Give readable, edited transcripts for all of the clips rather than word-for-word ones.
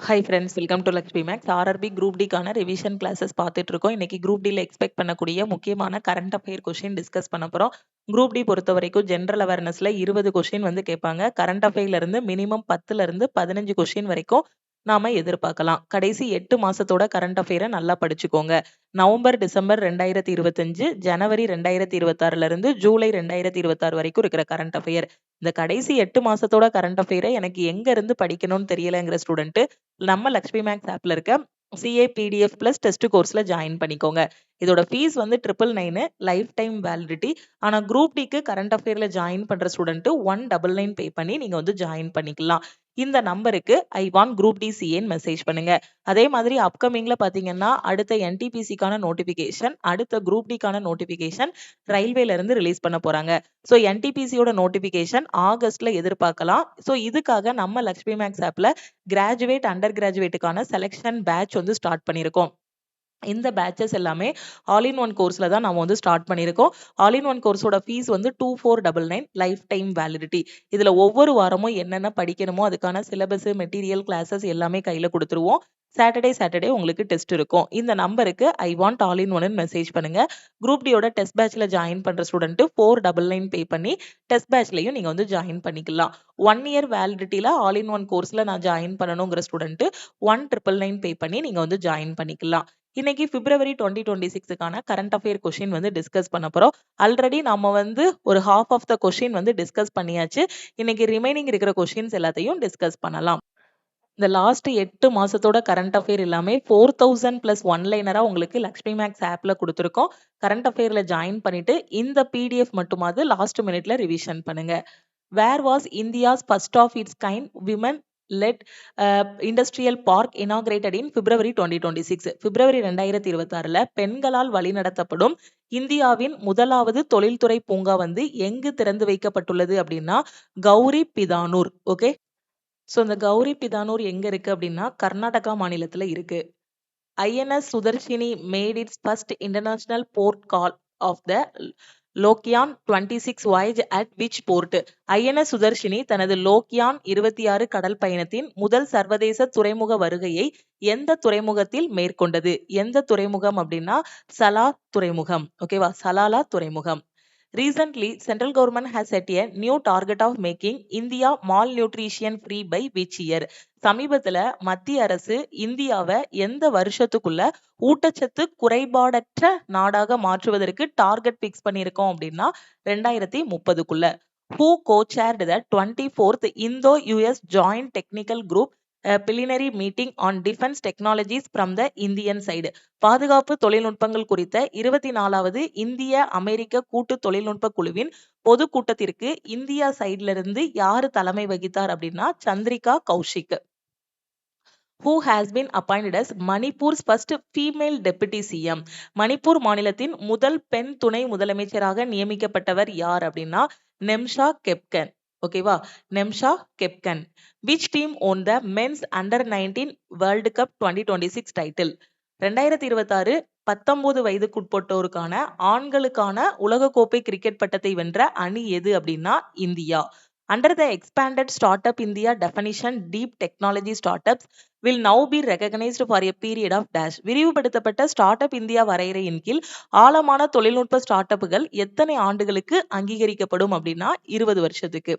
High friends, welcome to Lakshmi maths. RRB group டிக்கான revision classes பார்த்துட்டு இருக்கோம். இன்னைக்கு குரூப் டியில் எக்ஸ்பெக்ட் பண்ணக்கூடிய முக்கியமான கரண்ட் அஃபேர் கொஸ்டின் டிஸ்கஸ் பண்ண போகிறோம். குரூப் டி பொறுத்த வரைக்கும் ஜென்ரல் அவேர்னஸ்ல 20 கொஸ்டின் வந்து கேட்பாங்க. கரண்ட் அஃபேர்ல இருந்து மினிமம் 10ல இருந்து 15 கொஸ்டின் வரைக்கும் நாம எதிர்பார்க்கலாம். கடைசி 8 மாசத்தோட கரண்ட் அஃபேரை நல்லா படிச்சுக்கோங்க. நவம்பர், டிசம்பர் 2025, ஜனவரி 2026ல இருந்து ஜூலை 2026 வரைக்கும் இருக்கிற கரண்ட் அஃபேர். இந்த கடைசி 8 மாசத்தோட கரண்ட் அஃபேரை எனக்கு எங்க இருந்து படிக்கணும்னு தெரியலங்கிற ஸ்டூடெண்ட் நம்ம லக்ஷ்மி மேக்ஸ் ஆப்ல இருக்க சிஏ பிடிஎஃப் பிளஸ் டெஸ்ட் கோர்ஸ்ல ஜாயின் பண்ணிக்கோங்க. இதோட ஃபீஸ் வந்து 999 லைஃப் டைம் வேலிடிட்டி. ஆனா குரூப் டிக்கு கரண்ட் அஃபேர்ல ஜாயின் பண்ற ஸ்டூடெண்ட் 199 பே பண்ணி நீங்க வந்து ஜாயின் பண்ணிக்கலாம். இந்த நம்பருக்கு ஐ வாண்ட் குரூப் டி சிஏன்னு மெசேஜ் பண்ணுங்க. அதே மாதிரி அப்கமிங்ல பாத்தீங்கன்னா அடுத்த என்டிபிசிக்கான நோட்டிபிகேஷன், அடுத்த குரூப் டிக்கான நோட்டிபிகேஷன் ரயில்வேல இருந்து ரிலீஸ் பண்ண போறாங்க. ஸோ என்டிபிசியோட நோட்டிபிகேஷன் ஆகஸ்ட்ல எதிர்பார்க்கலாம். ஸோ இதுக்காக நம்ம லக்ஷ்மி மேக்ஸ் ஆப்ல கிராஜுவேட், அண்டர் கிராஜுவேட்டுக்கான செலெக்ஷன் பேட்ச் வந்து ஸ்டார்ட் பண்ணியிருக்கோம். இந்த பேட்சஸ் எல்லாமே ஆல் இன் ஒன் கோர்ஸ்ல தான் நம்ம வந்து ஸ்டார்ட் பண்ணியிருக்கோம். ஆல் இன் ஒன் கோர்ஸோட ஃபீஸ் வந்து 2499 லைஃப் டைம் வேலிடிட்டி. இதுல ஒவ்வொரு வாரமும் என்னென்ன படிக்கணுமோ அதுக்கான சிலபஸ், மெட்டீரியல், கிளாஸஸ் எல்லாமே கையில கொடுத்துருவோம். சாட்டர்டே உங்களுக்கு டெஸ்ட் இருக்கும். இந்த நம்பருக்கு I want all in one message பண்ணுங்க. குரூப் டியோட டெஸ்ட் பேட்ச்ல ஜாயின் பண்ற ஸ்டூடெண்ட் 499 பே பண்ணி டெஸ்ட் பேட்ச்லயும் நீங்க வந்து ஜாயின் பண்ணிக்கலாம். 1 இயர் வேலிடிட்டியில ஆல் இன் ஒன் கோர்ஸ்ல நான் ஜாயின் பண்ணணுங்கிற ஸ்டூடெண்ட் 1999 பே பண்ணி நீங்க வந்து ஜாயின் பண்ணிக்கலாம். இன்னைக்கு பிப்ரவரி 2026க்கான கரண்ட் அஃபேர் கொஸ்டின் வந்து டிஸ்கஸ் பண்ண போறோம். ஆல்ரெடி நம்ம வந்து ஒரு ஹாஃப் ஆஃப் த கொஸ்டின் வந்து டிஸ்கஸ் பண்ணியாச்சு. இன்னைக்கு ரிமைனிங் இருக்கிற கொஸ்டின்ஸ் எல்லாத்தையும் டிஸ்கஸ் பண்ணலாம். இந்த லாஸ்ட் 8 மாசத்தோட கரண்ட் அஃபேர் எல்லாமே 4000 பிளஸ் ஒன் லைனரா உங்களுக்கு லக்ஷ்மி மேக்ஸ் ஆப்ல கொடுத்துருக்கோம். கரண்ட் அஃபேர்ல ஜாயின் பண்ணிட்டு இந்த பிடிஎஃப் மட்டுமாவது லாஸ்ட் மினிட்ல ரிவிஷன் பண்ணுங்க. Where was India's first of its kind women led industrial park inaugurated in February 2026. February 2026ல பெண்களால் வழிநடத்தப்படும் இந்தியாவின் முதலாவது தொழில்துறை பூங்கா வந்து எங்கு திறந்து வைக்கப்பட்டுள்ளது அப்படின்னா கௌரி பிதானூர். ஓகே, ஸோ இந்த கௌரி பிதானூர் எங்க இருக்கு அப்படின்னா கர்நாடகா மாநிலத்துல இருக்கு. INS Sudarshini made its first international port call of the Lokayan 26 voyage at which port. INS Sudarshini தனது லோக்கியான் 26 கடல் பயணத்தின் முதல் சர்வதேச துறைமுக வருகையை எந்த துறைமுகத்தில் மேற்கொண்டது? எந்த துறைமுகம் அப்படின்னா சலா துறைமுகம். ஓகேவா, சலாலா துறைமுகம். Recently, central government has set a new target of making India malnutrition free by which year? சமீபத்துல மத்திய அரசு இந்தியாவை எந்த வருஷத்துக்குள்ள ஊட்டச்சத்து குறைபாடற்ற நாடாக மாற்றுவதற்கு டார்கெட் பிக்ஸ் பண்ணியிருக்கோம் அப்படின்னா 2030க்குள்ள. Who co-chaired the 24th Indo-US Joint Technical Group preliminary meeting on defense technologies from the Indian side? பாதுகாப்பு தொழில்நுட்பங்கள் குறித்த 24வது இந்திய அமெரிக்க கூட்டு தொழில்நுட்ப குழுவின் பொது கூட்டத்திற்கு இந்தியா சைட்ல இருந்து யாரு தலைமை வகித்தார் அப்படின்னா Chandrika Kaushik. Who has been appointed as Manipur's first female deputy CM? Manipur மாநிலத்தின் முதல் பெண் துணை முதலமைச்சராக நியமிக்கப்பட்டவர் யார் அப்படின்னா நெம்ஷா கெப்கன். ஓகேவா, நெம்ஷா கெப்கன். Which team won the men's under 19 World Cup 2026 title? 2026 19 வயதுக்குட்பட்டோருக்கான ஆண்களுக்கான உலகக்கோப்பை கிரிக்கெட் பட்டத்தை வென்ற அணி எது அப்படின்னா India. Under the expanded Startup India definition, deep technology startups will now be recognized for a period of dash. விரிவுபடுத்தப்பட்ட ஸ்டார்ட் அப் இந்தியா வரையறையின் கீழ் ஆழமான தொழில்நுட்ப ஸ்டார்ட் அப்புகள் எத்தனை ஆண்டுகளுக்கு அங்கீகரிக்கப்படும் அப்படின்னா 20 வருஷத்துக்கு.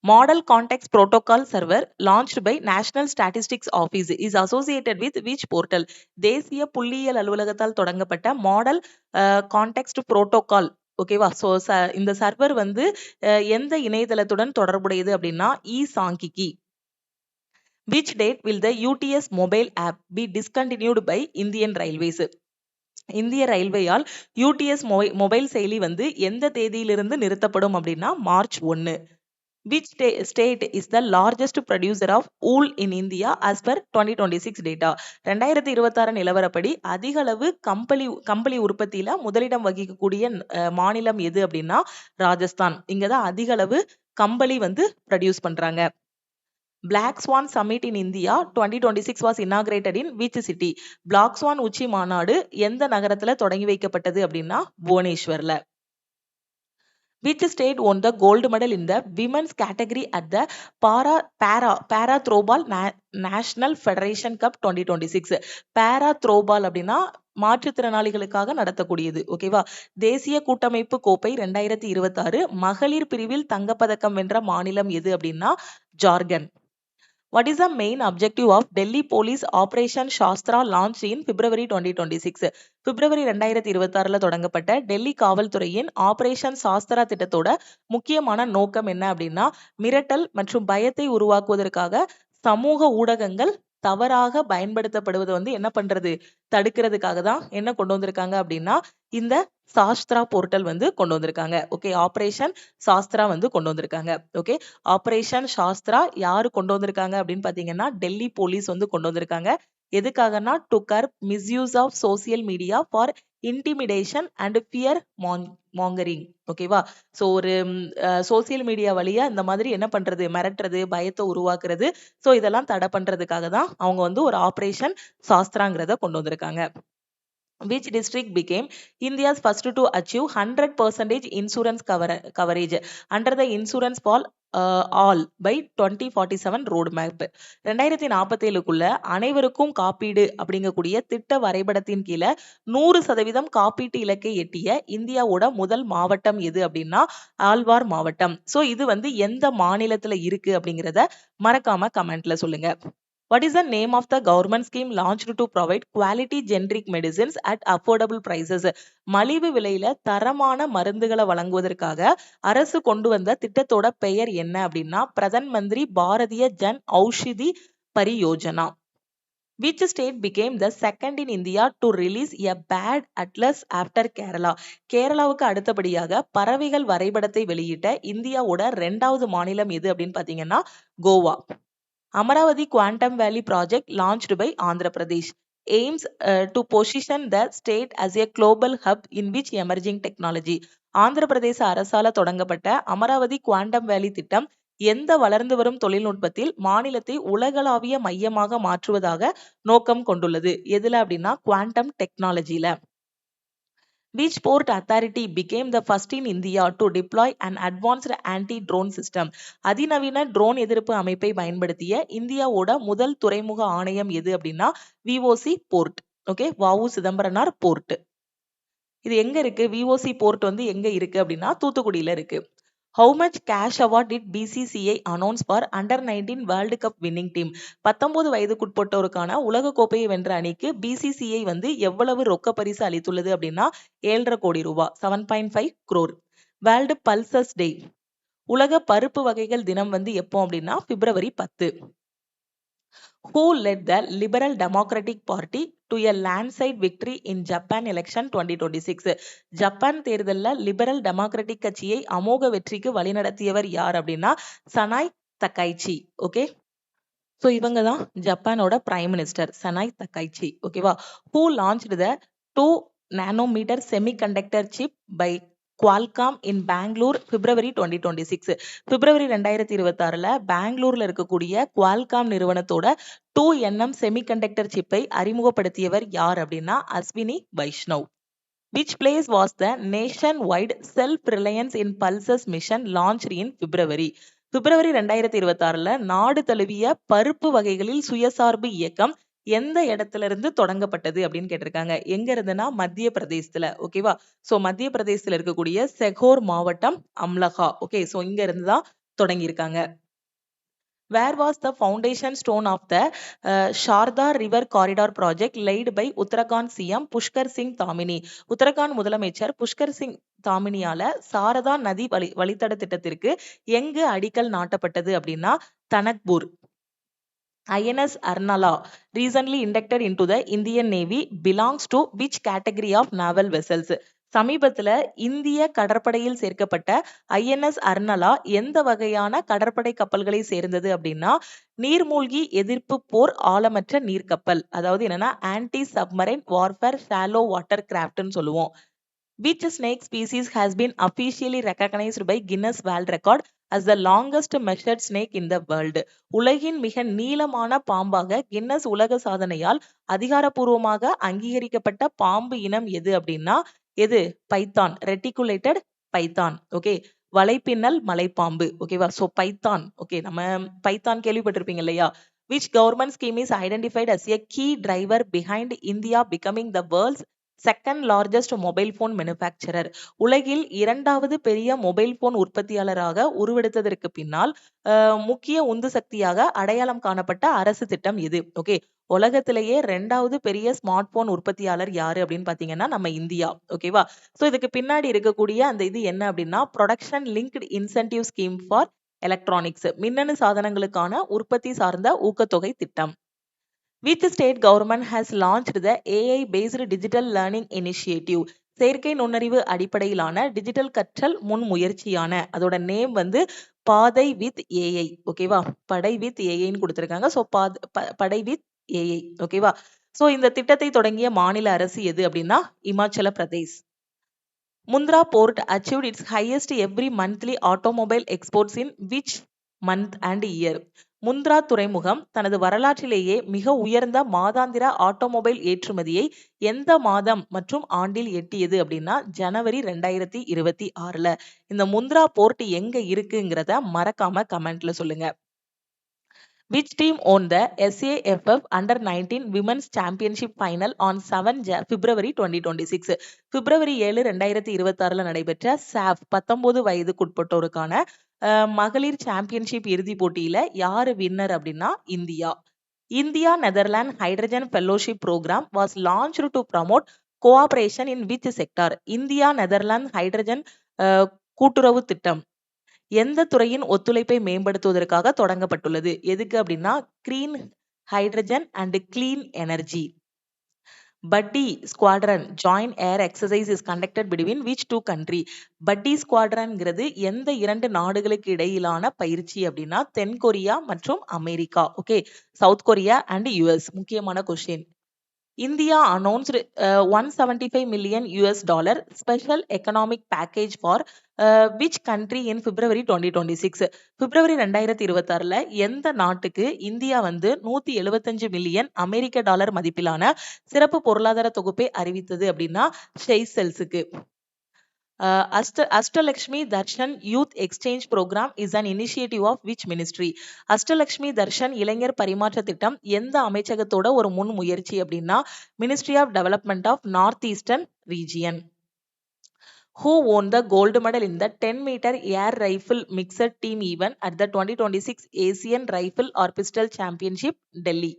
Model Context Protocol Server launched by National Statistics Office is associated with which portal? தேசிய புள்ளியியல் அலுவலகத்தால் தொடங்கப்பட்ட மாடல் கான்டெக்ஸ்ட் புரோட்டோகால். ஓகேவா, ஸோ இந்த சர்வர் வந்து எந்த இணையதளத்துடன் தொடர்புடையது அப்படின்னா சாங்கிகி. Which date will the UTS mobile app be discontinued by Indian Railways? இந்திய ரயில்வேயால் யூடிஎஸ் மொபைல் செயலி வந்து எந்த தேதியிலிருந்து நிறுத்தப்படும் அப்படின்னா March 1. Which state is the largest producer of wool in India as per 2026 data? 2026 நிலவரப்படி அதிக அளவு கம்பளி உற்பத்தியில முதலிடம் வகிக்கக்கூடிய மாநிலம் எது அப்படின்னா ராஜஸ்தான். இங்கதான் அதிக அளவு கம்பளி வந்து ப்ரொடியூஸ் பண்றாங்க. Black Swan Summit in India 2026 was inaugurated in which city? Black Swan உச்சி மாநாடு எந்த நகரத்துல தொடங்கி வைக்கப்பட்டது அப்படின்னா புவனேஸ்வர்ல. Which state won the gold medal in the women's category at the para throwball national federation cup 2026? para throwball அப்படின்னா மாற்றுத்திறனாளிகளுக்காக நடத்தக்கூடியது. ஓகேவா? தேசிய கூட்டமைப்பு கோப்பை 2026 மகளிர் பிரிவில் தங்கப்பதக்கம் வென்ற மாநிலம் எது அப்படின்னா Jharkhand. What is the main objective of Delhi Police Operation Shastra launched in February 2026? February 2026ல தொடங்கப்பட்ட டெல்லி காவல்துறையின் ஆபரேஷன் சாஸ்திரா திட்டத்தோட முக்கியமான நோக்கம் என்ன அப்படின்னா மிரட்டல் மற்றும் பயத்தை உருவாக்குவதற்காக சமூக ஊடகங்கள் தவறாக பயன்படுத்தப்படுவது என்ன பண்றது தடுக்கிறதுக்காக தான் என்ன கொண்டு வந்திருக்காங்க அப்படின்னா இந்த சாஸ்திரா போர்ட்டல் கொண்டு வந்திருக்காங்க. ஓகே, ஆபரேஷன் சாஸ்திரா கொண்டு வந்திருக்காங்க. ஓகே, ஆபரேஷன் சாஸ்திரா யாரு கொண்டு வந்திருக்காங்க அப்படின்னு பாத்தீங்கன்னா டெல்லி போலீஸ் கொண்டு வந்திருக்காங்க. எதுக்காகனா to curb misuse of social media for intimidation and fear mongering. ஓகேவா? ஸோ ஒரு சோசியல் மீடியா வழியா இந்த மாதிரி என்ன பண்றது மிரட்டுறது பயத்தை உருவாக்குறது, ஸோ இதெல்லாம் தடை பண்றதுக்காக தான் அவங்க ஒரு ஆபரேஷன் சாஸ்திராங்கிறத கொண்டு வந்திருக்காங்க. Which district became India's first to achieve 100% insurance coverage under the insurance for all by 2047 roadmap? 2047க்குள்ள அனைவருக்கும் காப்பீடு அப்படிங்கக்கூடிய திட்ட வரைபடத்தின் கீழே 100% காப்பீட்டு இலக்கை எட்டிய இந்தியாவோட முதல் மாவட்டம் எது அப்படின்னா ஆழ்வார் மாவட்டம். சோ இது எந்த மாநிலத்துல இருக்கு அப்படிங்கறத மறக்காம கமெண்ட்ல சொல்லுங்க. What is the name of the government scheme launched to provide quality generic medicines at affordable prices? மலிவு விலையில தரமான மருந்துகளை வழங்குவதற்காக அரசு கொண்டு வந்த திட்டத்தோட பெயர் என்ன அப்படின்னா Pradhan Mantri Bharatiya Jan Aushadhi Pariyojana. Which state became the second in India to release a bird atlas after Kerala? கேரளாவுக்கு அடுத்தபடியாக பறவைகள் வரைபடத்தை வெளியிட்ட இந்தியாவோட 2வது மாநிலம் எது அப்படின்னு பாத்தீங்கன்னா Goa. Amaravati Quantum Valley project launched by Andhra Pradesh aims to position the state as a global hub in which emerging technology. Andhra Pradesh அரசால தொடங்கப்பட்ட அமராவதி குவாண்டம் வேலி திட்டம் எந்த வளர்ந்து வரும் தொழில்நுட்பத்தில் மாநிலத்தை உலகளாவிய மையமாக மாற்றுவதாக நோக்கம் கொண்டுள்ளது? எதுல அப்படின்னா quantum டெக்னாலஜில. Which port authority became the first in India to deploy an advanced anti-drone system? அதிநவீன ட்ரோன் எதிர்ப்பு அமைப்பை பயன்படுத்திய இந்தியாவோட முதல் துறைமுக ஆணையம் எது அப்படின்னா VOC போர்ட். ஓகே, வாவு சிதம்பரனார் போர்ட். இது எங்க இருக்கு? VOC போர்ட் எங்க இருக்கு அப்படின்னா தூத்துக்குடியில இருக்கு. How much cash award did BCCI announce for under-19 World Cup winning team? 19 வயதுக்குட்பட்டோருக்கான உலக கோப்பையை வென்ற அணிக்கு BCCI எவ்வளவு ரொக்க பரிசு அளித்துள்ளது அப்படின்னா 7.5 கோடி ரூபாய், 7.5 crore. வேர்ல்டு பல்சஸ் டே, உலக பருப்பு வகைகள் தினம் எப்போ அப்படின்னா பிப்ரவரி 10. Who led the Liberal Democratic Party to a landslide victory in Japan election 2026? Japan தேர்தல்ல லிபரல் டெமோக்ராட்டிக் கட்சியை அமோக வெற்றிக்கு வழிநடத்தியவர் யார் அப்படின்னா சனாய் தக்கைச்சி. ஓகே, சோ இவங்க தான் ஜப்பானோட பிரைம் மினிஸ்டர் சனாய் தக்கைச்சி. ஓகேவா? Who launched the 2 nanometer semiconductor chip by Qualcomm in Bangalore February 2026? February 2026ல பெங்களூர்ல இருக்கக்கூடிய Qualcomm நிறுவனத்தோட 2nm செமிகண்டக்டர் சிப்பை அறிமுகப்படுத்தியவர் யார் அப்படின்னா Ashwini Vaishnaw. Which place was the nationwide self-reliance in pulses mission launched in February? பிப்ரவரி 2026ல நாடு தழுவிய பருப்பு வகைகளில் சுயசார்பு இயக்கம் எந்த இடத்துல இருந்து தொடங்கப்பட்டது அப்படின்னு கேட்டிருக்காங்க. எங்க இருந்துன்னா மத்திய பிரதேசத்துல. ஓகேவா? சோ மத்திய பிரதேசத்துல இருக்கக்கூடிய செகோர் மாவட்டம் அம்லகா. ஓகே, சோ இங்க இருந்து தான் தொடங்கி இருக்காங்க. Where was the foundation stone of the Sharda River Corridor project laid by Uttarakhand CM Pushkar Singh Damini? Uttarakhand முதலமைச்சர் புஷ்கர் சிங் தாமினியால சாரதா நதி வழித்தட திட்டத்திற்கு எங்கு அடிக்கல் நாட்டப்பட்டது அப்படின்னா தனக்பூர். INS Arnala, recently inducted into the Indian Navy, belongs to which category of naval vessels? சமீபத்துல இந்திய கடற்படையில் சேர்க்கப்பட்ட INS அர்னலா எந்த வகையான கடற்படை கப்பல்களை சேர்ந்தது அப்படின்னா நீர்மூழ்கி எதிர்ப்பு போர் ஆழமற்ற நீர்க்கப்பல், அதாவது என்னன்னா anti submarine warfare shallow water கிராஃப்ட்னு சொல்லுவோம். Which snake species has been officially recognized by Guinness World Record as the longest measured snake in the world? உலகின் மிக நீளமான பாம்பாக கின்னஸ் உலக சாதனையால் அதிகாரப்பூர்வமாக அங்கீகரிக்கப்பட்ட பாம்பு இனம் எது அப்படின்னா எது? Python, reticulated Python. ஓகே, வலைப்பின்னல் மலைப்பாம்பு. ஓகேவா? So Python. ஓகே, நம்ம பைத்தான் கேள்விப்பட்டிருப்பீங்க இல்லையா? Which government scheme is identified as a key driver behind India becoming the world's second largest mobile phone manufacturer? உலகில் இரண்டாவது பெரிய மொபைல் போன் உற்பத்தியாளராக உருவெடுத்ததற்கு பின்னால் முக்கிய உந்து சக்தியாக அடையாளம் காணப்பட்ட அரசு திட்டம் எது? ஓகே, உலகத்திலேயே ரெண்டாவது பெரிய ஸ்மார்ட் போன் உற்பத்தியாளர் யாரு அப்படின்னு பாத்தீங்கன்னா நம்ம இந்தியா. ஓகேவா? சோ இதுக்கு பின்னாடி இருக்கக்கூடிய அந்த இது என்ன அப்படின்னா production linked incentive scheme for electronics, மின்னணு சாதனங்களுக்கான உற்பத்தி சார்ந்த ஊக்கத்தொகை திட்டம். Which state government has launched the AI-based digital learning initiative? செயற்கை நுண்ணறிவு அடிப்படையிலான டிஜிட்டல் கற்றல் முன்முயற்சியான, அதோட நேம் வந்து பாதை வித் ஏஐ. ஓகேவா? படை வித் ஏஐன்னு கொடுத்திருக்காங்க. ஸோ படை வித் ஏஐ. ஓகேவா? ஸோ இந்த திட்டத்தை தொடங்கிய மாநில அரசு எது அப்படின்னா Himachal Pradesh. Mundra port achieved its highest every monthly automobile exports in which month and year? Mundra துறைமுகம் தனது வரலாற்றிலேயே மிக உயர்ந்த மாதாந்திர ஆட்டோமொபைல் ஏற்றுமதியை எந்த மாதம் மற்றும் ஆண்டில் எட்டியது அப்படின்னா ஜனவரி 2026. இந்த முந்த்ரா போர்ட் எங்க இருக்குங்கிறத மறக்காம கமெண்ட்ல சொல்லுங்க. Which team won the SAFF Under-19 Women's Championship Final on 7 February 2026? பிப்ரவரி 7, 2026 நடைபெற்ற SAF 19 வயதுக்குட்பட்டோருக்கான மகளிர் சாம்பியன்ஷிப் இறுதி போட்டியில யாரு வின்னர் அப்படின்னா India. India Netherlands hydrogen fellowship programme was launched to promote cooperation in which sector? India Netherlands hydrogen கூட்டுறவு திட்டம் எந்த துறையின் ஒத்துழைப்பை மேம்படுத்துவதற்காக தொடங்கப்பட்டுள்ளது? எதுக்கு அப்படின்னா green hydrogen and clean energy. Buddy squadron joint air exercise is conducted between which two country? Buddy ஸ்குவாட்ரன்ங்கிறது எந்த இரண்டு நாடுகளுக்கு இடையிலான பயிற்சி அப்படின்னா தென்கொரியா மற்றும் America. Okay, south Korea and US. முக்கியமான question. India announced $175 million special economic package for which country in February 2026? பிப்ரவரி 2026 எந்த நாட்டுக்கு இந்தியா வந்து 175 மில்லியன் அமெரிக்க டாலர் மதிப்பிலான சிறப்பு பொருளாதார தொகுப்பை அறிவித்தது அப்படின்னா ஷெய்செல்ஸுக்கு. Ashtalakshmi Darshan youth exchange programme is an initiative of which ministry? Ashtalakshmi Darshan இளைஞர் பரிமாற்ற திட்டம் எந்த அமைச்சகத்தோட ஒரு முன் முயற்சி அப்படின்னா ministry of development of north eastern region. Who won the gold medal in the 10-meter air rifle mixed team event at the 2026 Asian Rifle or Pistol Championship, Delhi?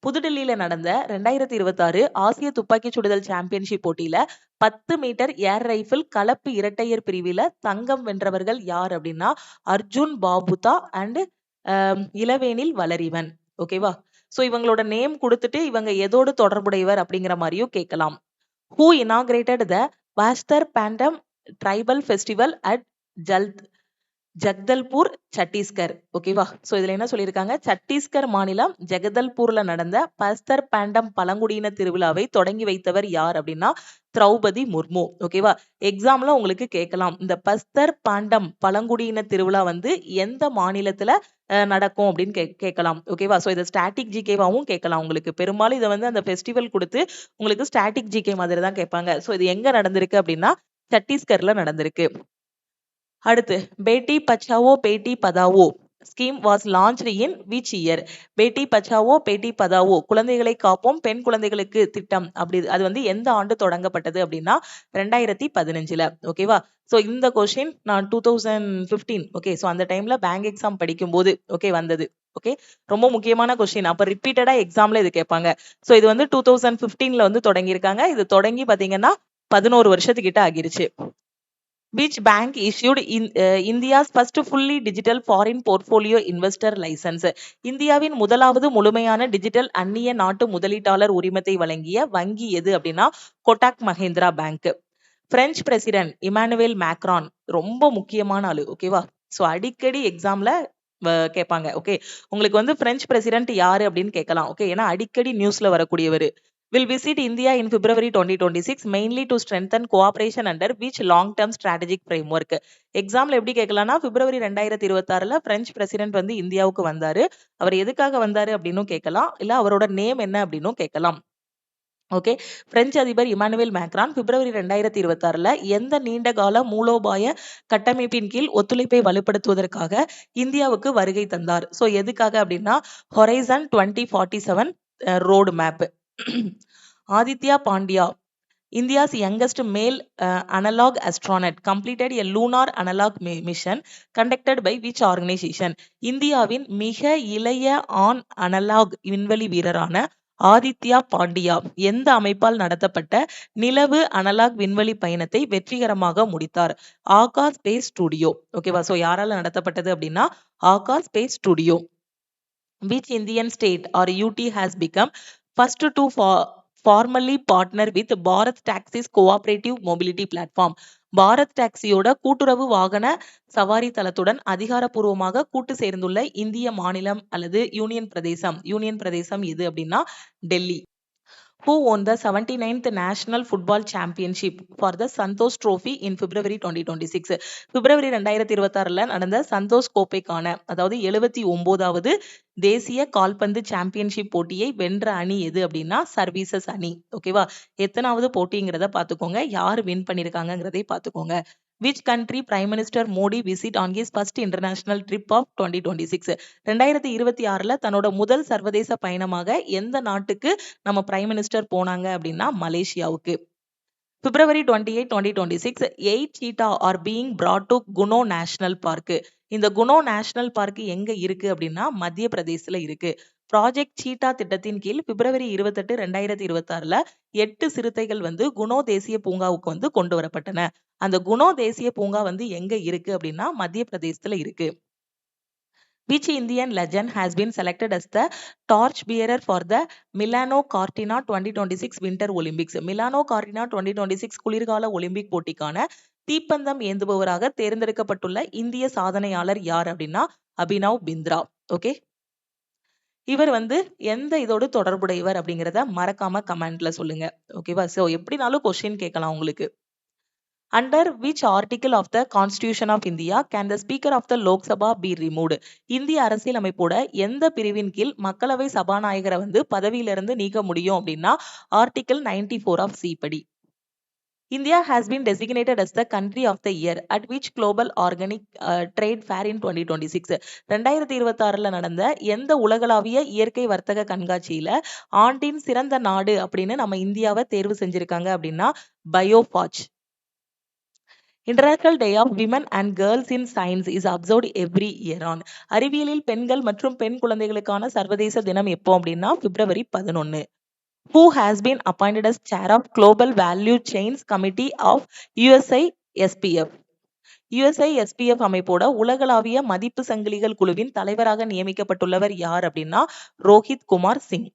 புதுடெல்லியில நடந்த 2026 ஆசிய துப்பாக்கி சுடுதல் சாம்பியன்ஷிப் போட்டியில 10 மீட்டர் ஏர் ரைபிள் கலப்பு இரட்டையர் பிரிவில தங்கம் வென்றவர்கள் யார் அப்படின்னா Arjun பாபுதா and இளவேனில் வளரிவன். ஓகேவா? சோ இவங்களோட நேம் கொடுத்துட்டு இவங்க எதோடு தொடர்புடையவர் அப்படிங்கிற மாதிரியும் கேட்கலாம். Who inaugurated the Bastar Pandum tribal festival at Jagdalpur, Chhattisgarh? ஓகேவா? சோ இதுல என்ன சொல்லியிருக்காங்க, சத்தீஸ்கர் மாநிலம் ஜெகதல்பூர்ல நடந்த பஸ்தர் பேண்டம் பழங்குடியின திருவிழாவை தொடங்கி வைத்தவர் யார் அப்படின்னா திரௌபதி முர்மு. ஓகேவா? எக்ஸாம்ல உங்களுக்கு கேட்கலாம், இந்த பஸ்தர் பாண்டம் பழங்குடியின திருவிழா வந்து எந்த மாநிலத்துல நடக்கும் அப்படின்னு கேட்கலாம். ஓகேவா? சோ இதை ஸ்டாட்டிக் ஜிகேவாவும் கேட்கலாம் உங்களுக்கு. பெரும்பாலும் இதை வந்து அந்த ஃபெஸ்டிவல் கொடுத்து உங்களுக்கு ஸ்டாட்டிக் ஜிகே மாதிரி தான் கேட்பாங்க. சோ இது எங்க நடந்திருக்கு அப்படின்னா சத்தீஸ்கர்ல நடந்திருக்கு. அடுத்து Beti Bachao Beti Padhao scheme was launched in which year? Beti Bachao Beti Padhao குழந்தைகளை காப்போம் பெண் குழந்தைகளுக்கு திட்டம் அப்படி அது வந்து எந்த ஆண்டு தொடங்கப்பட்டது அப்படின்னா 2015. ஓகேவா? சோ இந்த கொஸ்டின் நான் 2015 ஓகே சோ அந்த டைம்ல பேங்க் எக்ஸாம் படிக்கும் போது ஓகே வந்தது. ஓகே, ரொம்ப முக்கியமான கொஸ்டின். அப்ப ரிப்பீட்டடா எக்ஸாம்ல இது கேட்பாங்க. சோ இது வந்து 2015ல வந்து தொடங்கியிருக்காங்க. இது தொடங்கி பாத்தீங்கன்னா 11 வருஷத்துக்கிட்ட ஆகிருச்சு. Which bank issued India's first fully digital foreign portfolio investor license? இந்தியாவின் முதலாவது முழுமையான டிஜிட்டல் அந்நிய நாட்டு முதலீட்டாளர் உரிமத்தை வழங்கிய வங்கி எது அப்படின்னா Kotak Mahindra bank. French president Emmanuel Macron ரொம்ப முக்கியமான ஆளு. ஓகேவா? சோ அடிக்கடி எக்ஸாம்ல கேட்பாங்க. ஓகே, உங்களுக்கு வந்து பிரெஞ்சு பிரசிடென்ட் யாரு அப்படின்னு கேட்கலாம். ஓகே, ஏன்னா அடிக்கடி நியூஸ்ல வரக்கூடியவர். will visit India in February 2026 mainly to strengthen cooperation under which long-term strategic framework? எக்ஸாம்ல எப்படி கேட்கலாம்னா பிப்ரவரி 2026ல பிரெஞ்சு பிரசிடென்ட் வந்து இந்தியாவுக்கு வந்தாரு. அவர் எதுக்காக வந்தாரு அப்படின்னு கேட்கலாம், இல்ல அவரோட நேம் என்ன அப்படின்னு கேட்கலாம். ஓகே. பிரெஞ்சு அதிபர் இமானுவேல் மேக்ரான் பிப்ரவரி 2026ல எந்த நீண்டகால மூலோபாய கட்டமைப்பின் கீழ் ஒத்துழைப்பை வலுப்படுத்துவதற்காக இந்தியாவுக்கு வருகை தந்தார்? ஸோ எதுக்காக அப்படின்னா horizon 2047 road map. Aditya Pandya, India's youngest male analog astronaut, completed a lunar analog mission conducted by which organization? இந்தியாவின் மிக இளைய ஆண் அனலாக் விண்வெளி வீரரான ஆதித்யா பாண்டியா எந்த அமைப்பால் நடத்தப்பட்ட நிலவு அனலாக் விண்வெளி பயணத்தை வெற்றிகரமாக முடித்தார்? Akash space studio. ஓகேவா? ஸோ யாரால நடத்தப்பட்டது அப்படின்னா Akash space studio. Which Indian state or UT has become first to formally partner with Bharat Taxi's cooperative mobility platform? Bharat டாக்ஸியோட கூட்டுறவு வாகன சவாரி தளத்துடன் அதிகாரப்பூர்வமாக கூட்டு சேர்ந்துள்ள இந்திய மாநிலம் அல்லது யூனியன் பிரதேசம் எது அப்படின்னா Delhi. Who won the 79th National Football Championship for the Santosh Trophy in February 2026? February 2026ல நடந்த சந்தோஷ் கோப்பைக்கான அதாவது 79வது தேசிய கால்பந்து சாம்பியன்ஷிப் போட்டியை வென்ற அணி எது அப்படின்னா சர்வீசஸ் அணி. ஓகேவா? எத்தனாவது போட்டிங்கிறத பார்த்துக்கோங்க, யார் வின் பண்ணியிருக்காங்கிறதை பார்த்துக்கோங்க. Which country Prime Minister Modi visit on his first international trip of 2026? 2026ல தன்னோட முதல் சர்வதேச பயணமாக எந்த நாட்டுக்கு நம்ம பிரைம் மினிஸ்டர் போனாங்க அப்படின்னா மலேசியாவுக்கு. பிப்ரவரி 28, 2026 8 cheetah are being brought to Kuno national park. இந்த குனோ நேஷனல் பார்க் எங்க இருக்கு அப்படின்னா மத்திய பிரதேசல இருக்கு. ப்ராஜெக்ட் சீட்டா திட்டத்தின் கீழ் பிப்ரவரி 28, 2026ல 8 சிறுத்தைகள் வந்து குனோ தேசிய பூங்காவுக்கு வந்து கொண்டு வரப்பட்டன. அந்த குனோ தேசிய பூங்கா வந்து எங்க இருக்கு அப்படின்னா மத்திய பிரதேசத்துல இருக்கு. Which Indian legend has been selected as the torch bearer for the Milano Cortina 2026 Winter Olympics? Milano Cortina 2026 குளிர்கால ஒலிம்பிக் போட்டிக்கான தீப்பந்தம் ஏந்துபவராக தேர்ந்தெடுக்கப்பட்டுள்ள இந்திய சாதனையாளர் யார் அப்படின்னா அபினவ் பிந்த்ரா. ஓகே. இவர் வந்து எந்த இதோடு தொடர்புடையவர் அப்படிங்கிறத மறக்காம கமெண்ட்ல சொல்லுங்க. ஓகேவா? ஸோ எப்படினாலும் கொஸ்டின் கேட்கலாம் உங்களுக்கு. Under which article of the Constitution of India can the Speaker of the Lok Sabha be removed? இந்திய அரசியல் அமைப்போட எந்த பிரிவின் கீழ் மக்களவை சபாநாயகரை வந்து பதவியிலிருந்து நீக்க முடியும் அப்படின்னா ஆர்டிகல் 94 of C படி. India has been designated as the country of the year at which global organic trade fair in 2026? 2026ல நடந்த எந்த உலகளாவிய இயற்கை வர்த்தக கண்காட்சியில ஆண்டின் சிறந்த நாடு அப்படின்னு நம்ம இந்தியாவை தேர்வு செஞ்சிருக்காங்க அப்படின்னா பயோபாச். International Day of Women and Girls in Science is observed every year on. அறிவியலில் பெண்கள் மற்றும் பெண் குழந்தைகளுக்கான சர்வதேச தினம் எப்போ அப்படின்னா பிப்ரவரி 11. Who has been appointed as chair of Global Value Chains Committee of USISPF? USISPF அமைப்போட உலகளாவிய மதிப்பு சங்கிலிகள் குழுவின் தலைவராக நியமிக்கப்பட்டுள்ளவர் யார் அப்படின்னா Rohit Kumar Singh.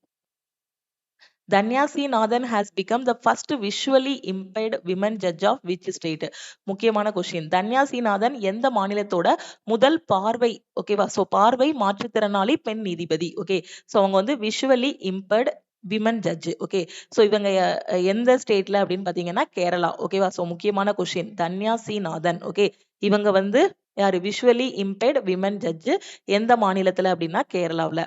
Danya C. Nathan has become the first visually impaired women judge of which state? முக்கியமான கொஸ்டின். தன்யா சி நாதன் எந்த மாநிலத்தோட முதல் பார்வை ஓகேவா? ஸோ பார்வை மாற்றுத்திறனாளி பெண் நீதிபதி. ஓகே. ஸோ அவங்க வந்து visually impaired women judge. Okay. So இவங்க எந்த ஸ்டேட்ல அப்படின்னு பார்த்தீங்கன்னா கேரளா. ஓகேவா? ஸோ முக்கியமான கொஸ்டின் தன்யா சி நாதன். ஓகே. இவங்க வந்து யாரு விஷுவலி இம்பேர்ட் விமன் ஜட்ஜ் எந்த மாநிலத்துல அப்படின்னா கேரளாவில்.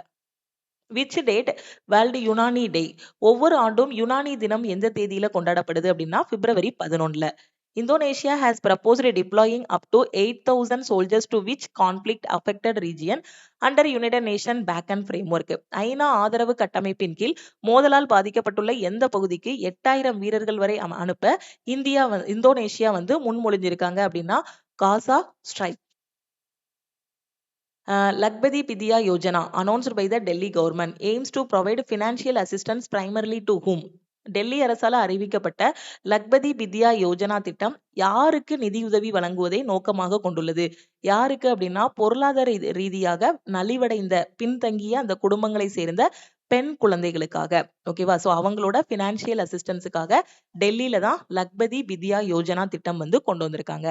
Which date World Unani Day? ஒவ்வொரு ஆண்டும் யுனானி தினம் எந்த தேதியில கொண்டாடப்படுது அப்படின்னா பிப்ரவரி 11ல. Indonesia has proposed deploying up to 8,000 soldiers to which conflict affected region under United Nations Back-end Framework? ஐநா ஆதரவு கட்டமைப்பின் கீழ் மோதலால் பாதிக்கப்பட்டுள்ள எந்த பகுதிக்கு 8000 வீரர்கள் வரை அனுப்ப இந்தோனேஷியா வந்து முன்மொழிஞ்சிருக்காங்க அப்படின்னா காசா stripe. Lakpati Vidya Yojana announced by the Delhi government aims to provide financial assistance primarily to whom? Delhi அரசால அறிவிக்கப்பட்ட லக்பதி பித்யா யோஜனா திட்டம் யாருக்கு நிதியுதவி வழங்குவதை நோக்கமாக கொண்டுள்ளது? யாருக்கு அப்படின்னா பொருளாதார ரீதியாக நலிவடைந்த பின்தங்கிய அந்த குடும்பங்களை சேர்ந்த பெண் குழந்தைகளுக்காக. ஓகேவா? ஸோ அவங்களோட பினான்சியல் அசிஸ்டன்ஸுக்காக டெல்லியில தான் லக்பதி பித்யா யோஜனா திட்டம் வந்து கொண்டு வந்திருக்காங்க.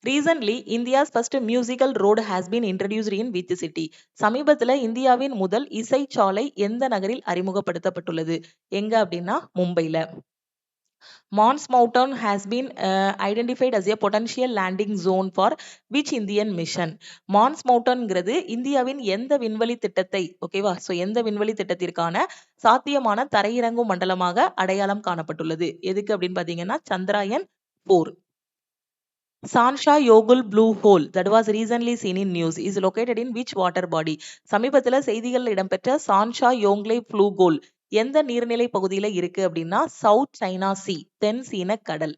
Recently, India's first musical road has been introduced in which city? சமீபத்துல இந்தியாவின் முதல் இசை சாலை எந்த நகரில் அறிமுகப்படுத்தப்பட்டுள்ளது? எங்க அப்படின்னா மும்பைல. Mons Mountain has been identified as a potential landing zone for which Indian mission? Mons Mountainங்கிறது இந்தியாவின் எந்த விண்வெளி திட்டத்தை ஓகேவா ஸோ எந்த விண்வெளி திட்டத்திற்கான சாத்தியமான தரையிறங்கும் மண்டலமாக அடையாளம் காணப்பட்டுள்ளது எதுக்கு அப்படின்னு பார்த்தீங்கன்னா Chandrayaan 4. Sansha Yogul Blue Hole that was recently seen in news is located in which water body? சமீபத்துல செய்திகள் இடம்பெற்ற சான்ஷா யோங்லே ப்ளூ கோல் எந்த நீர்நிலை பகுதியில இருக்கு அப்படின்னா சவுத் சைனா சி தென் சீன கடல்.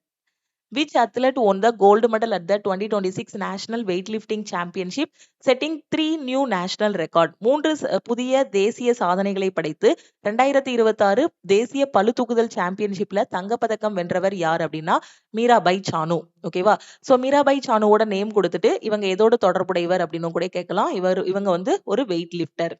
Which athlete won the gold medal at the 2026 National Weightlifting Championship, setting 3 new national record? 3 புதிய தேசிய சாதனைகளை படைத்து 2026 தேசிய பளுதூக்குதல் சாம்பியன்ஷிப்ல தங்கப்பதக்கம் வென்றவர் யார் அப்படின்னா மீராபாய் சானு. ஓகேவா சோ மீராபாய் சானுவோட நேம் கொடுத்துட்டு இவங்க எதோடு தொடர்புடையவர் அப்படின்னு கூட கேட்கலாம். இவங்க வந்து ஒரு weightlifter.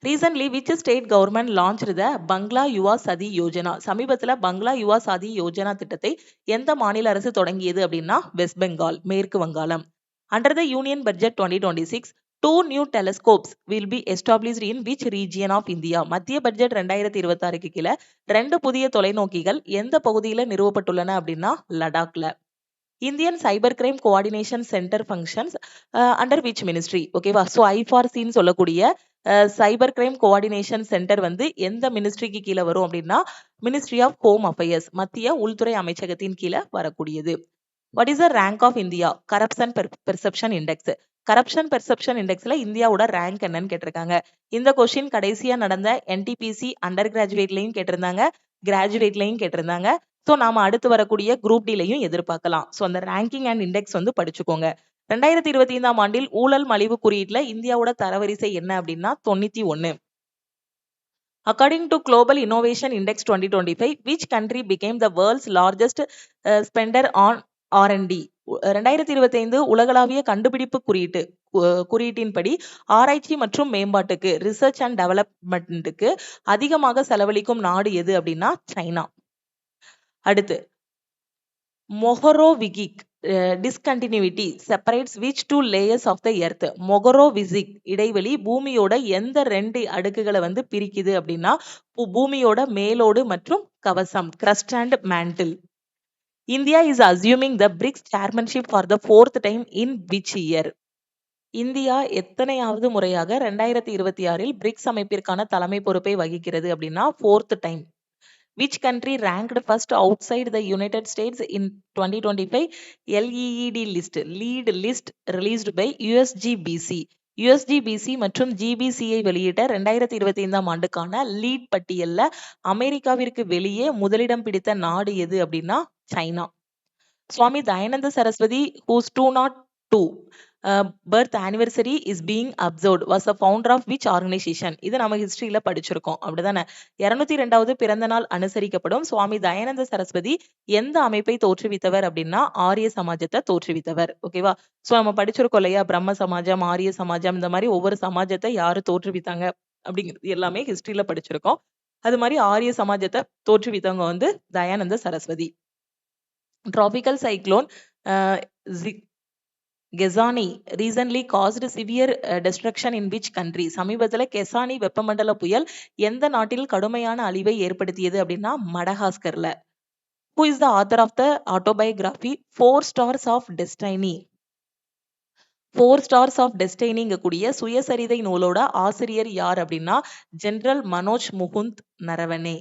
Recently, which state government launched the Bangla Yuva Sadi Yojana? சமீபத்துல பங்களா யுவா சாதி யோஜனா திட்டத்தை எந்த மாநில அரசு தொடங்கியது அப்படின்னா வெஸ்ட் பெங்கால் மேற்கு வங்காளம். Under the Union Budget 2026, 2 new telescopes will be established in which region of India? மத்திய பட்ஜெட் 2026க்கு கீழே 2 புதிய தொலைநோக்கிகள் எந்த பகுதியில நிறுவப்பட்டுள்ளன அப்படின்னா லடாக்ல. Indian Cyber Crime Coordination Center functions under which ministry? ஓகேவா ஸோ ஐஃபார்சின்னு சொல்லக்கூடிய சைபர் கிரைம் கோஆர்டினேஷன் சென்டர் வந்து எந்த மினிஸ்ட்ரிக்கு கீழே வரும் அப்படின்னா மினிஸ்ட்ரி ஆஃப் ஹோம் அஃபேர்ஸ் மத்திய உள்துறை அமைச்சகத்தின் கீழே வரக்கூடியது. What is the rank of India corruption perception index? Corruption perception இண்டெக்ஸ்ல இந்தியாவோட ரேங்க் என்னன்னு கேட்டிருக்காங்க. இந்த கொஸ்டின் கடைசியா நடந்த NTPC அண்டர் கிராஜுவேட்லையும் கேட்டிருந்தாங்க, கிராஜுவேட்லையும் கேட்டிருந்தாங்க. ஸோ நாம அடுத்து வரக்கூடிய குரூப் டிலையும் எதிர்பார்க்கலாம். ஸோ அந்த ரேங்கிங் அண்ட் இண்டெக்ஸ் வந்து படிச்சுக்கோங்க. 2025ஆம் ஆண்டில் ஊழல் மலிவு குறியீட்டுல இந்தியாவோட தரவரிசை என்ன அப்படின்னா 91. According to Global Innovation Index 2025, which country became the world's largest spender on R&D? 2025 உலகளாவிய கண்டுபிடிப்பு குறியீட்டின்படி ஆராய்ச்சி மற்றும் மேம்பாட்டுக்கு ரிசர்ச் அண்ட் டெவலப்மெண்ட்டுக்கு அதிகமாக செலவழிக்கும் நாடு எது அப்படின்னா சைனா. அடுத்து மொஹரோவிகிக் discontinuity separates which 2 layers of the earth? மொஹரோவிசிக் இடைவெளி பூமியோட எந்த 2 அடுக்குகளை வந்து பிரிக்குது அப்படின்னா பூமியோட மேலோடு மற்றும் கவசம் crust and mantle. India is assuming the BRICS chairmanship for the 4th time in which year? India எத்தனையாவது முறையாக 2026இல் பிரிக்ஸ் அமைப்பிற்கான தலைமை பொறுப்பை வகிக்கிறது அப்படின்னா 4th time. Which country ranked first outside the United States in 2025 LEED lead list released by USGBC? USGBC மற்றும் GBCஐ வெளியிட்ட 2025ஆம் ஆண்டுக்கான லீட் பட்டியல்ல அமெரிக்காவிற்கு வெளியே முதலிடம் பிடித்த நாடு எது அப்படின்னா China. Swami Dayananda Saraswati whose 202 birth anniversary is being observed was the founder of which organization? இது நம்ம ஹிஸ்டரியில படிச்சிருக்கோம் அப்படிதானே. 202வது பிறந்த நாள் அனுசரிக்கப்படும் சுவாமி தயானந்த சரஸ்வதி எந்த அமைப்பை தோற்றுவித்தவர் அப்படின்னா ஆரிய சமாஜத்தை தோற்றுவித்தவர். ஓகேவா சோ நம்ம படிச்சிருக்கோம் இல்லையா பிரம்ம சமாஜம் ஆரிய சமாஜம் இந்த மாதிரி ஒவ்வொரு சமாஜத்தை யாரு தோற்றுவித்தாங்க அப்படிங்கிறது எல்லாமே ஹிஸ்டரியில படிச்சிருக்கோம். அது மாதிரி ஆரிய சமாஜத்தை தோற்றுவித்தவங்க வந்து Dayananda Saraswati. Tropical cyclone கெசானி recently caused severe destruction in which country? சமீபத்துல கெசானி வெப்பமண்டல புயல் எந்த நாட்டில் கடுமையான அழிவை ஏற்படுத்தியது அப்படின்னா மடகாஸ்கர்ல. Who is the author of the autobiography 4 Stars of Destiny? 4 Stars of Destiny கூடிய சுயசரிதை நூலோட ஆசிரியர் யார் அப்படின்னா general Manoj Mukund Naravane.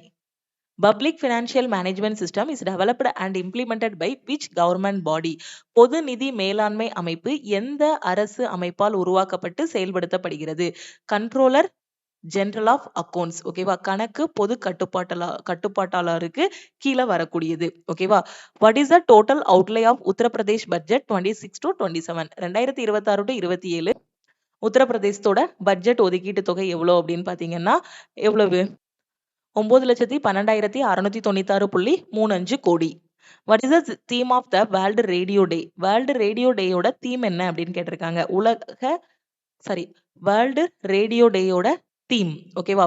Public Financial Management System is developed and implemented by which government body? பொது நிதி மேலாண்மை அமைப்பு எந்த அரசு அமைப்பால் உருவாக்கப்பட்டு செயல்படுத்தப்படுகிறது? Controller general of accounts. ஓகேவா கணக்கு பொது கட்டுப்பாட்டாளருக்கு கீழே வரக்கூடியது. ஓகேவா what is the total outlay of Uttar Pradesh budget 26 to 27? 2026 to 27 உத்தரப்பிரதேசத்தோட பட்ஜெட் ஒதுக்கீட்டு தொகை எவ்வளவு அப்படின்னு பாத்தீங்கன்னா எவ்வளவு 9,12,696.35 கோடி. What is the theme of the World Radio Day? World Radio Day ஓட தீம் என்ன அப்படின்னு கேட்டிருக்காங்க. World Radio Day ஓட theme. ஓகேவா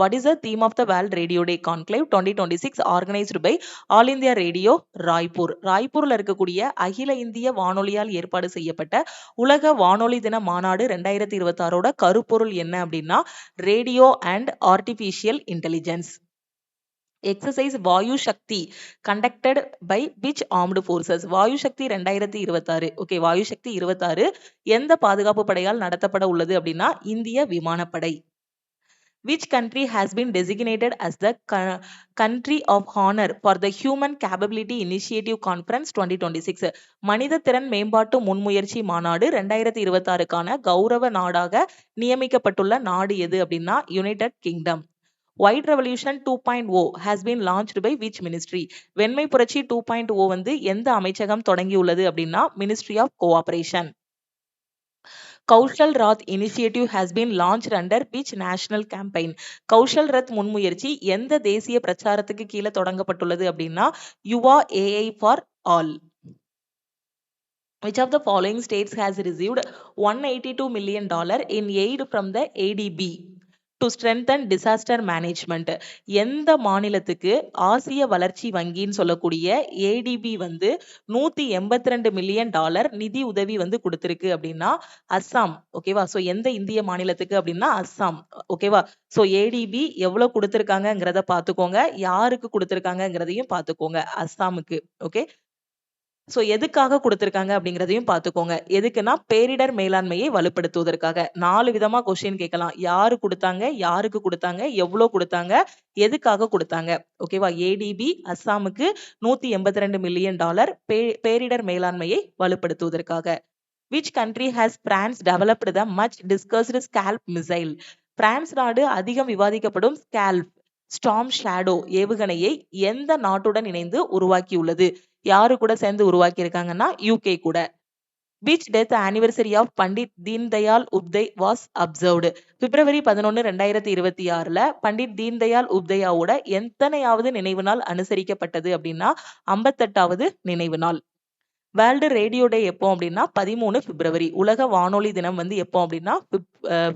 what is the theme of the World Radio Day Conclave 2026 organized by All India Radio Raipur. ராய்ப்பூர்ல இருக்கக்கூடிய அகில இந்திய வானொலியால் ஏற்பாடு செய்யப்பட்ட உலக வானொலி தின மாநாடு 2026ஓட கருப்பொருள் என்ன அப்படின்னா radio and artificial intelligence. Exercise Vayu Shakti conducted by which armed forces. Vayu Shakti 2026. Okay, Vayu Shakti 26 எந்த பாதுகாப்பு படையால் நடத்தப்பட உள்ளது அப்படின்னா இந்திய விமானப்படை. Which country has been designated as the country of honor for the Human Capability Initiative Conference 2026? மனித திறன் மேம்பாட்டு முன்முயற்சி மாநாடு 2026க்கான கௌரவ நாடாக நியமிக்கப்பட்டுள்ள நாடு எது அப்படின்னா United kingdom. White Revolution 2.0 has been launched by which ministry? வெண்மை புரட்சி 2.0 வந்து எந்த அமைச்சகம் தொடங்கியுள்ளது அப்படின்னா ministry of cooperation. Kaushal Rath initiative has been launched under which national campaign? Kaushal Rath முன்முயற்சி எந்த தேசிய பிரச்சாரத்துக்கு கீழே தொடங்கப்பட்டுள்ளது அப்படின்னா யுவா AI for all. Which of the following states has received $182 million in aid from the ADB to strengthen disaster management? எந்த மாநிலத்துக்கு ஆசிய வளர்ச்சி வங்கின்னு சொல்லக்கூடிய ADB வந்து $182 மில்லியன் நிதி உதவி வந்து கொடுத்திருக்கு அப்படின்னா அஸ்ஸாம். ஓகேவா? சோ எந்த இந்திய மாநிலத்துக்கு அப்படின்னா அஸ்ஸாம். ஓகேவா? சோ ADB எவ்வளவு கொடுத்திருக்காங்கங்கிறத பாத்துக்கோங்க, யாருக்கு கொடுத்திருக்காங்கங்கிறதையும் பாத்துக்கோங்க. அஸ்ஸாமுக்கு. ஓகே, சோ எதுக்காக கொடுத்திருக்காங்க அப்படிங்கிறதையும் பாத்துக்கோங்க. எதுக்குன்னா பேரிடர் மேலாண்மையை வலுப்படுத்துவதற்காக. 4 விதமா கொஸ்டின் கேட்கலாம். யாரு கொடுத்தாங்க, யாருக்கு கொடுத்தாங்க, எவ்வளவு கொடுத்தாங்க, எதுக்காக கொடுத்தாங்க. ஓகேவா? ADB அஸ்ஸாமுக்கு $182 மில்லியன் பேரிடர் மேலாண்மையை வலுப்படுத்துவதற்காக. Which country has France developed the much discussed Scalp missile? France நாடு அதிகம் விவாதிக்கப்படும் ஸ்கால்ப் ஸ்டார்ம் ஷேடோ ஏவுகணையை எந்த நாட்டுடன் இணைந்து உருவாக்கியுள்ளது? யாரு கூட சேர்ந்து உருவாக்கி இருக்காங்கன்னா UK கூட. Which death anniversary of Pandit Deendayal உப்தை was observed? பிப்ரவரி 11, 2026 பண்டிட் தீன்தயாள் உப்தையாவோட எத்தனையாவது நினைவு நாள் அனுசரிக்கப்பட்டது அப்படின்னா 58வது நினைவு நாள். வேர்ல்டு ரேடியோ டே எப்போ அப்படின்னா 13 பிப்ரவரி. உலக வானொலி தினம் வந்து எப்போ அப்படின்னா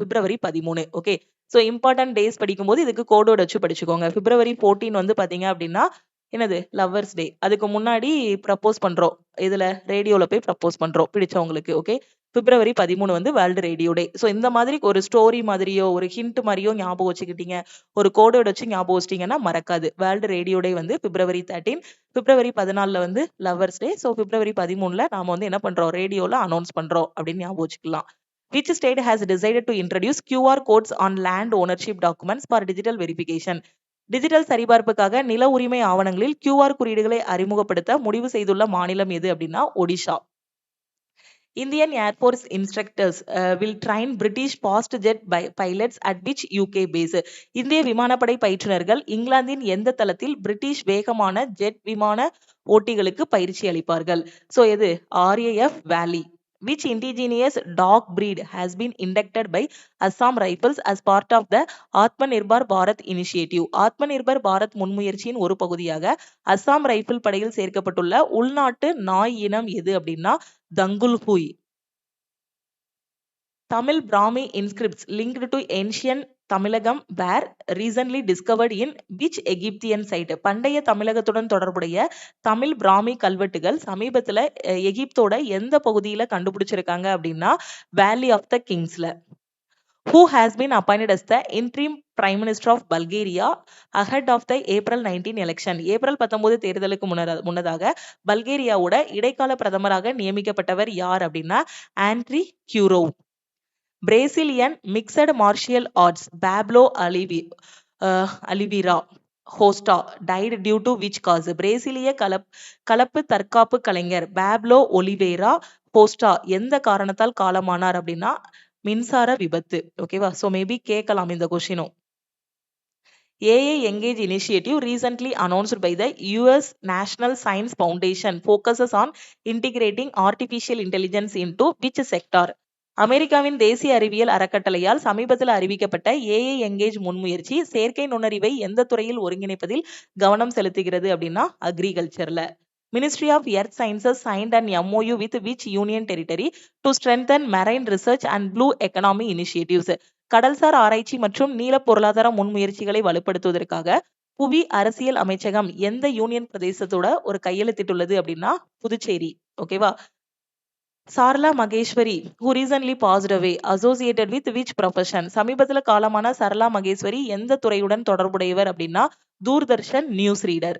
February 13. Okay, so important days படிக்கும்போது இதுக்கு கோடோட வச்சு படிச்சுக்கோங்க. பிப்ரவரி 14 வந்து பாத்தீங்க அப்படின்னா என்னது லவ்வர்ஸ் டே. அதுக்கு முன்னாடி ப்ரப்போஸ் பண்றோம், இதுல ரேடியோல போய் ப்ரப்போஸ் பண்றோம் பிடிச்சவங்களுக்கு. ஓகே, பிப்ரவரி 13 வந்து வேர்ல்டு ரேடியோ டே. ஸோ இந்த மாதிரி ஒரு ஸ்டோரி மாதிரியோ ஒரு ஹிண்ட் மாதிரியோ ஞாபகம் வச்சுக்கிட்டீங்க, ஒரு கோடோட வச்சு ஞாபகம் வச்சிட்டீங்கன்னா மறக்காது. வேர்ல்டு ரேடியோ டே வந்து பிப்ரவரி 13. பிப்ரவரி 14 வந்து லவ்வர்ஸ் டே. ஸோ பிப்ரவரி 13 நாம வந்து என்ன பண்றோம், ரேடியோல அனௌன்ஸ் பண்றோம் அப்படின்னு ஞாபகம் வச்சுக்கலாம். Which state has decided to introduce QR codes on land ownership documents for digital verification? Digital சரிபார்ப்புக்காக நில உரிமை ஆவணங்களில் QR குறியீடுகளை அறிமுகப்படுத்த முடிவு செய்துள்ள மாநிலம் எது அப்படின்னா Odisha. Indian Air Force instructors will train British fast jet pilots at which UK base? இந்திய விமானப்படை பயிற்றுனர்கள் இங்கிலாந்தின் எந்த தளத்தில் பிரிட்டிஷ் வேகமான ஜெட் விமான ஓட்டிகளுக்கு பயிற்சி அளிப்பார்கள்? சோ எது RAF Valley. Which indigenous dog breed has been inducted by Assam Rifles as part of the Atmanirbhar Bharat initiative? Atmanirbhar Bharat முன்முயற்சியின் ஒரு பகுதியாக அஸ்ஸாம் ரைபிள் படையில் சேர்க்கப்பட்டுள்ள உள்நாட்டு நாய் இனம் எது அப்படின்னா தங்குல்ஹுய். Tamil Brahmi inscripts linked to ancient Tamilagam were recently discovered in which Egyptian site? பண்டைய தமிழகத்துடன் தொடர்புடைய தமிழ் பிராமி கல்வெட்டுகள் சமீபத்துல எகிப்தோட எந்த பகுதியில கண்டுபிடிச்சிருக்காங்க அப்படின்னா வேலி ஆஃப் த கிங்ஸ்ல. Who has been appointed as the interim Prime Minister of Bulgaria ahead of the April 19 election? April 19 தேர்தலுக்கு முன்னதாக பல்கேரியாவோட இடைக்கால பிரதமராக நியமிக்கப்பட்டவர் யார் அப்படின்னா Andrey Gyurov. Brazilian mixed martial arts Pablo Oliveira Hosta died due to which cause? பிரேசிலிய கலப்பு தற்காப்பு கலைஞர் பாப்லோ ஒலிவேரா ஹோஸ்டா எந்த காரணத்தால் காலமானார் அப்படின்னா மின்சார விபத்து. ஓகேவா? சோ மேபி கேட்கலாம் இந்த கொஸ்டினும். AI Engage initiative recently announced by the US National Science Foundation focuses on integrating artificial intelligence into which sector? அமெரிக்காவின் தேசிய அறிவியல் அறக்கட்டளையால் சமீபத்தில் அறிவிக்கப்பட்ட AI Engage முன்முயற்சி செயற்கை நுண்ணறிவை எந்த துறையில் ஒருங்கிணைப்பதில் கவனம் செலுத்துகிறது அப்படின்னா அக்ரிகல்ச்சர்ல. Ministry of Earth Sciences signed an MOU with which union territory to strengthen marine research and blue economy initiatives? கடல்சார் ஆராய்ச்சி மற்றும் நீல பொருளாதார முன்முயற்சிகளை வலுப்படுத்துவதற்காக புவி அரசியல் அமைச்சகம் எந்த யூனியன் பிரதேசத்தோட ஒரு கையெழுத்திட்டுள்ளது அப்படின்னா புதுச்சேரி. ஓகேவா? சார்லா Maheswari who recently passed away associated with which profession? சமீபத்துல காலமான சரளா மகேஸ்வரி எந்த துறையுடன் தொடர்புடையவர் அப்படின்னா Doordarshan news reader.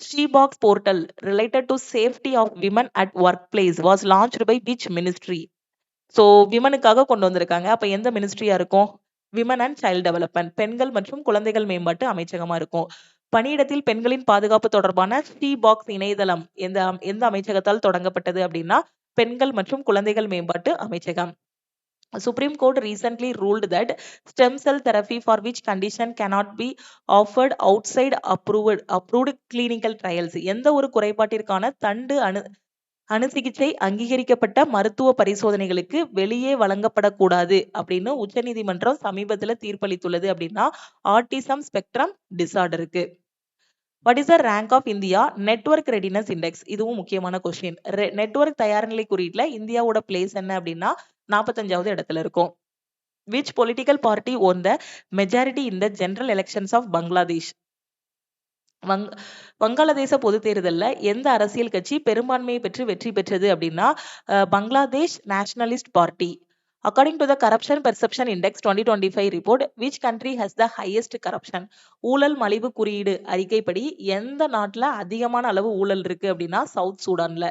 Shebox portal related to safety of women at workplace was launched by which ministry? So விமனுக்காக கொண்டு வந்திருக்காங்க. அப்ப எந்த மினிஸ்ட்ரியா இருக்கும்? விமன் அண்ட் சைல்ட் டெவலப்மெண்ட், பெண்கள் மற்றும் குழந்தைகள் மேம்பாட்டு அமைச்சகமா இருக்கும். பணியிடத்தில் பெண்களின் பாதுகாப்பு தொடர்பான ஷீபாக்ஸ் இணையதளம் எந்த அமைச்சகத்தால் தொடங்கப்பட்டது அப்படின்னா பெண்கள் மற்றும் குழந்தைகள் மேம்பாட்டு அமைச்சகம். Supreme Court recently ruled that stem cell therapy for which condition cannot be offered outside approved clinical trials. எந்த ஒரு குறைபாட்டிற்கான தண்டு அணு சிகிச்சை அங்கீகரிக்கப்பட்ட மருத்துவ பரிசோதனைகளுக்கு வெளியே வழங்கப்படக்கூடாது அப்படின்னு உச்சநீதிமன்றம் சமீபத்துல தீர்ப்பளித்துள்ளது அப்படின்னா ஆட்டிசம் ஸ்பெக்ட்ரம் டிசார்டருக்கு. What is the rank of India Network Readiness Index? இதுவும் முக்கியமான கொஸ்டின். நெட்வொர்க் தயார்நிலை குறியீட்டுல இந்தியாவோட பிளேஸ் என்ன அப்படின்னா 45வது இடத்துல இருக்கும். Which political party won the majority in the general elections of Bangladesh? வங்காளதேச பொது தேர்தல்ல எந்த அரசியல் கட்சி பெரும்பான்மையை பெற்று வெற்றி பெற்றது அப்படின்னா Bangladesh nationalist party. According to the Corruption Perception Index 2025 report, which country has the highest corruption? ஊழல் மலிவு குறியீடு அறிக்கைப்படி எந்த நாட்டுல அதிகமான அளவு ஊழல் இருக்கு அப்படின்னா south சூடான்ல.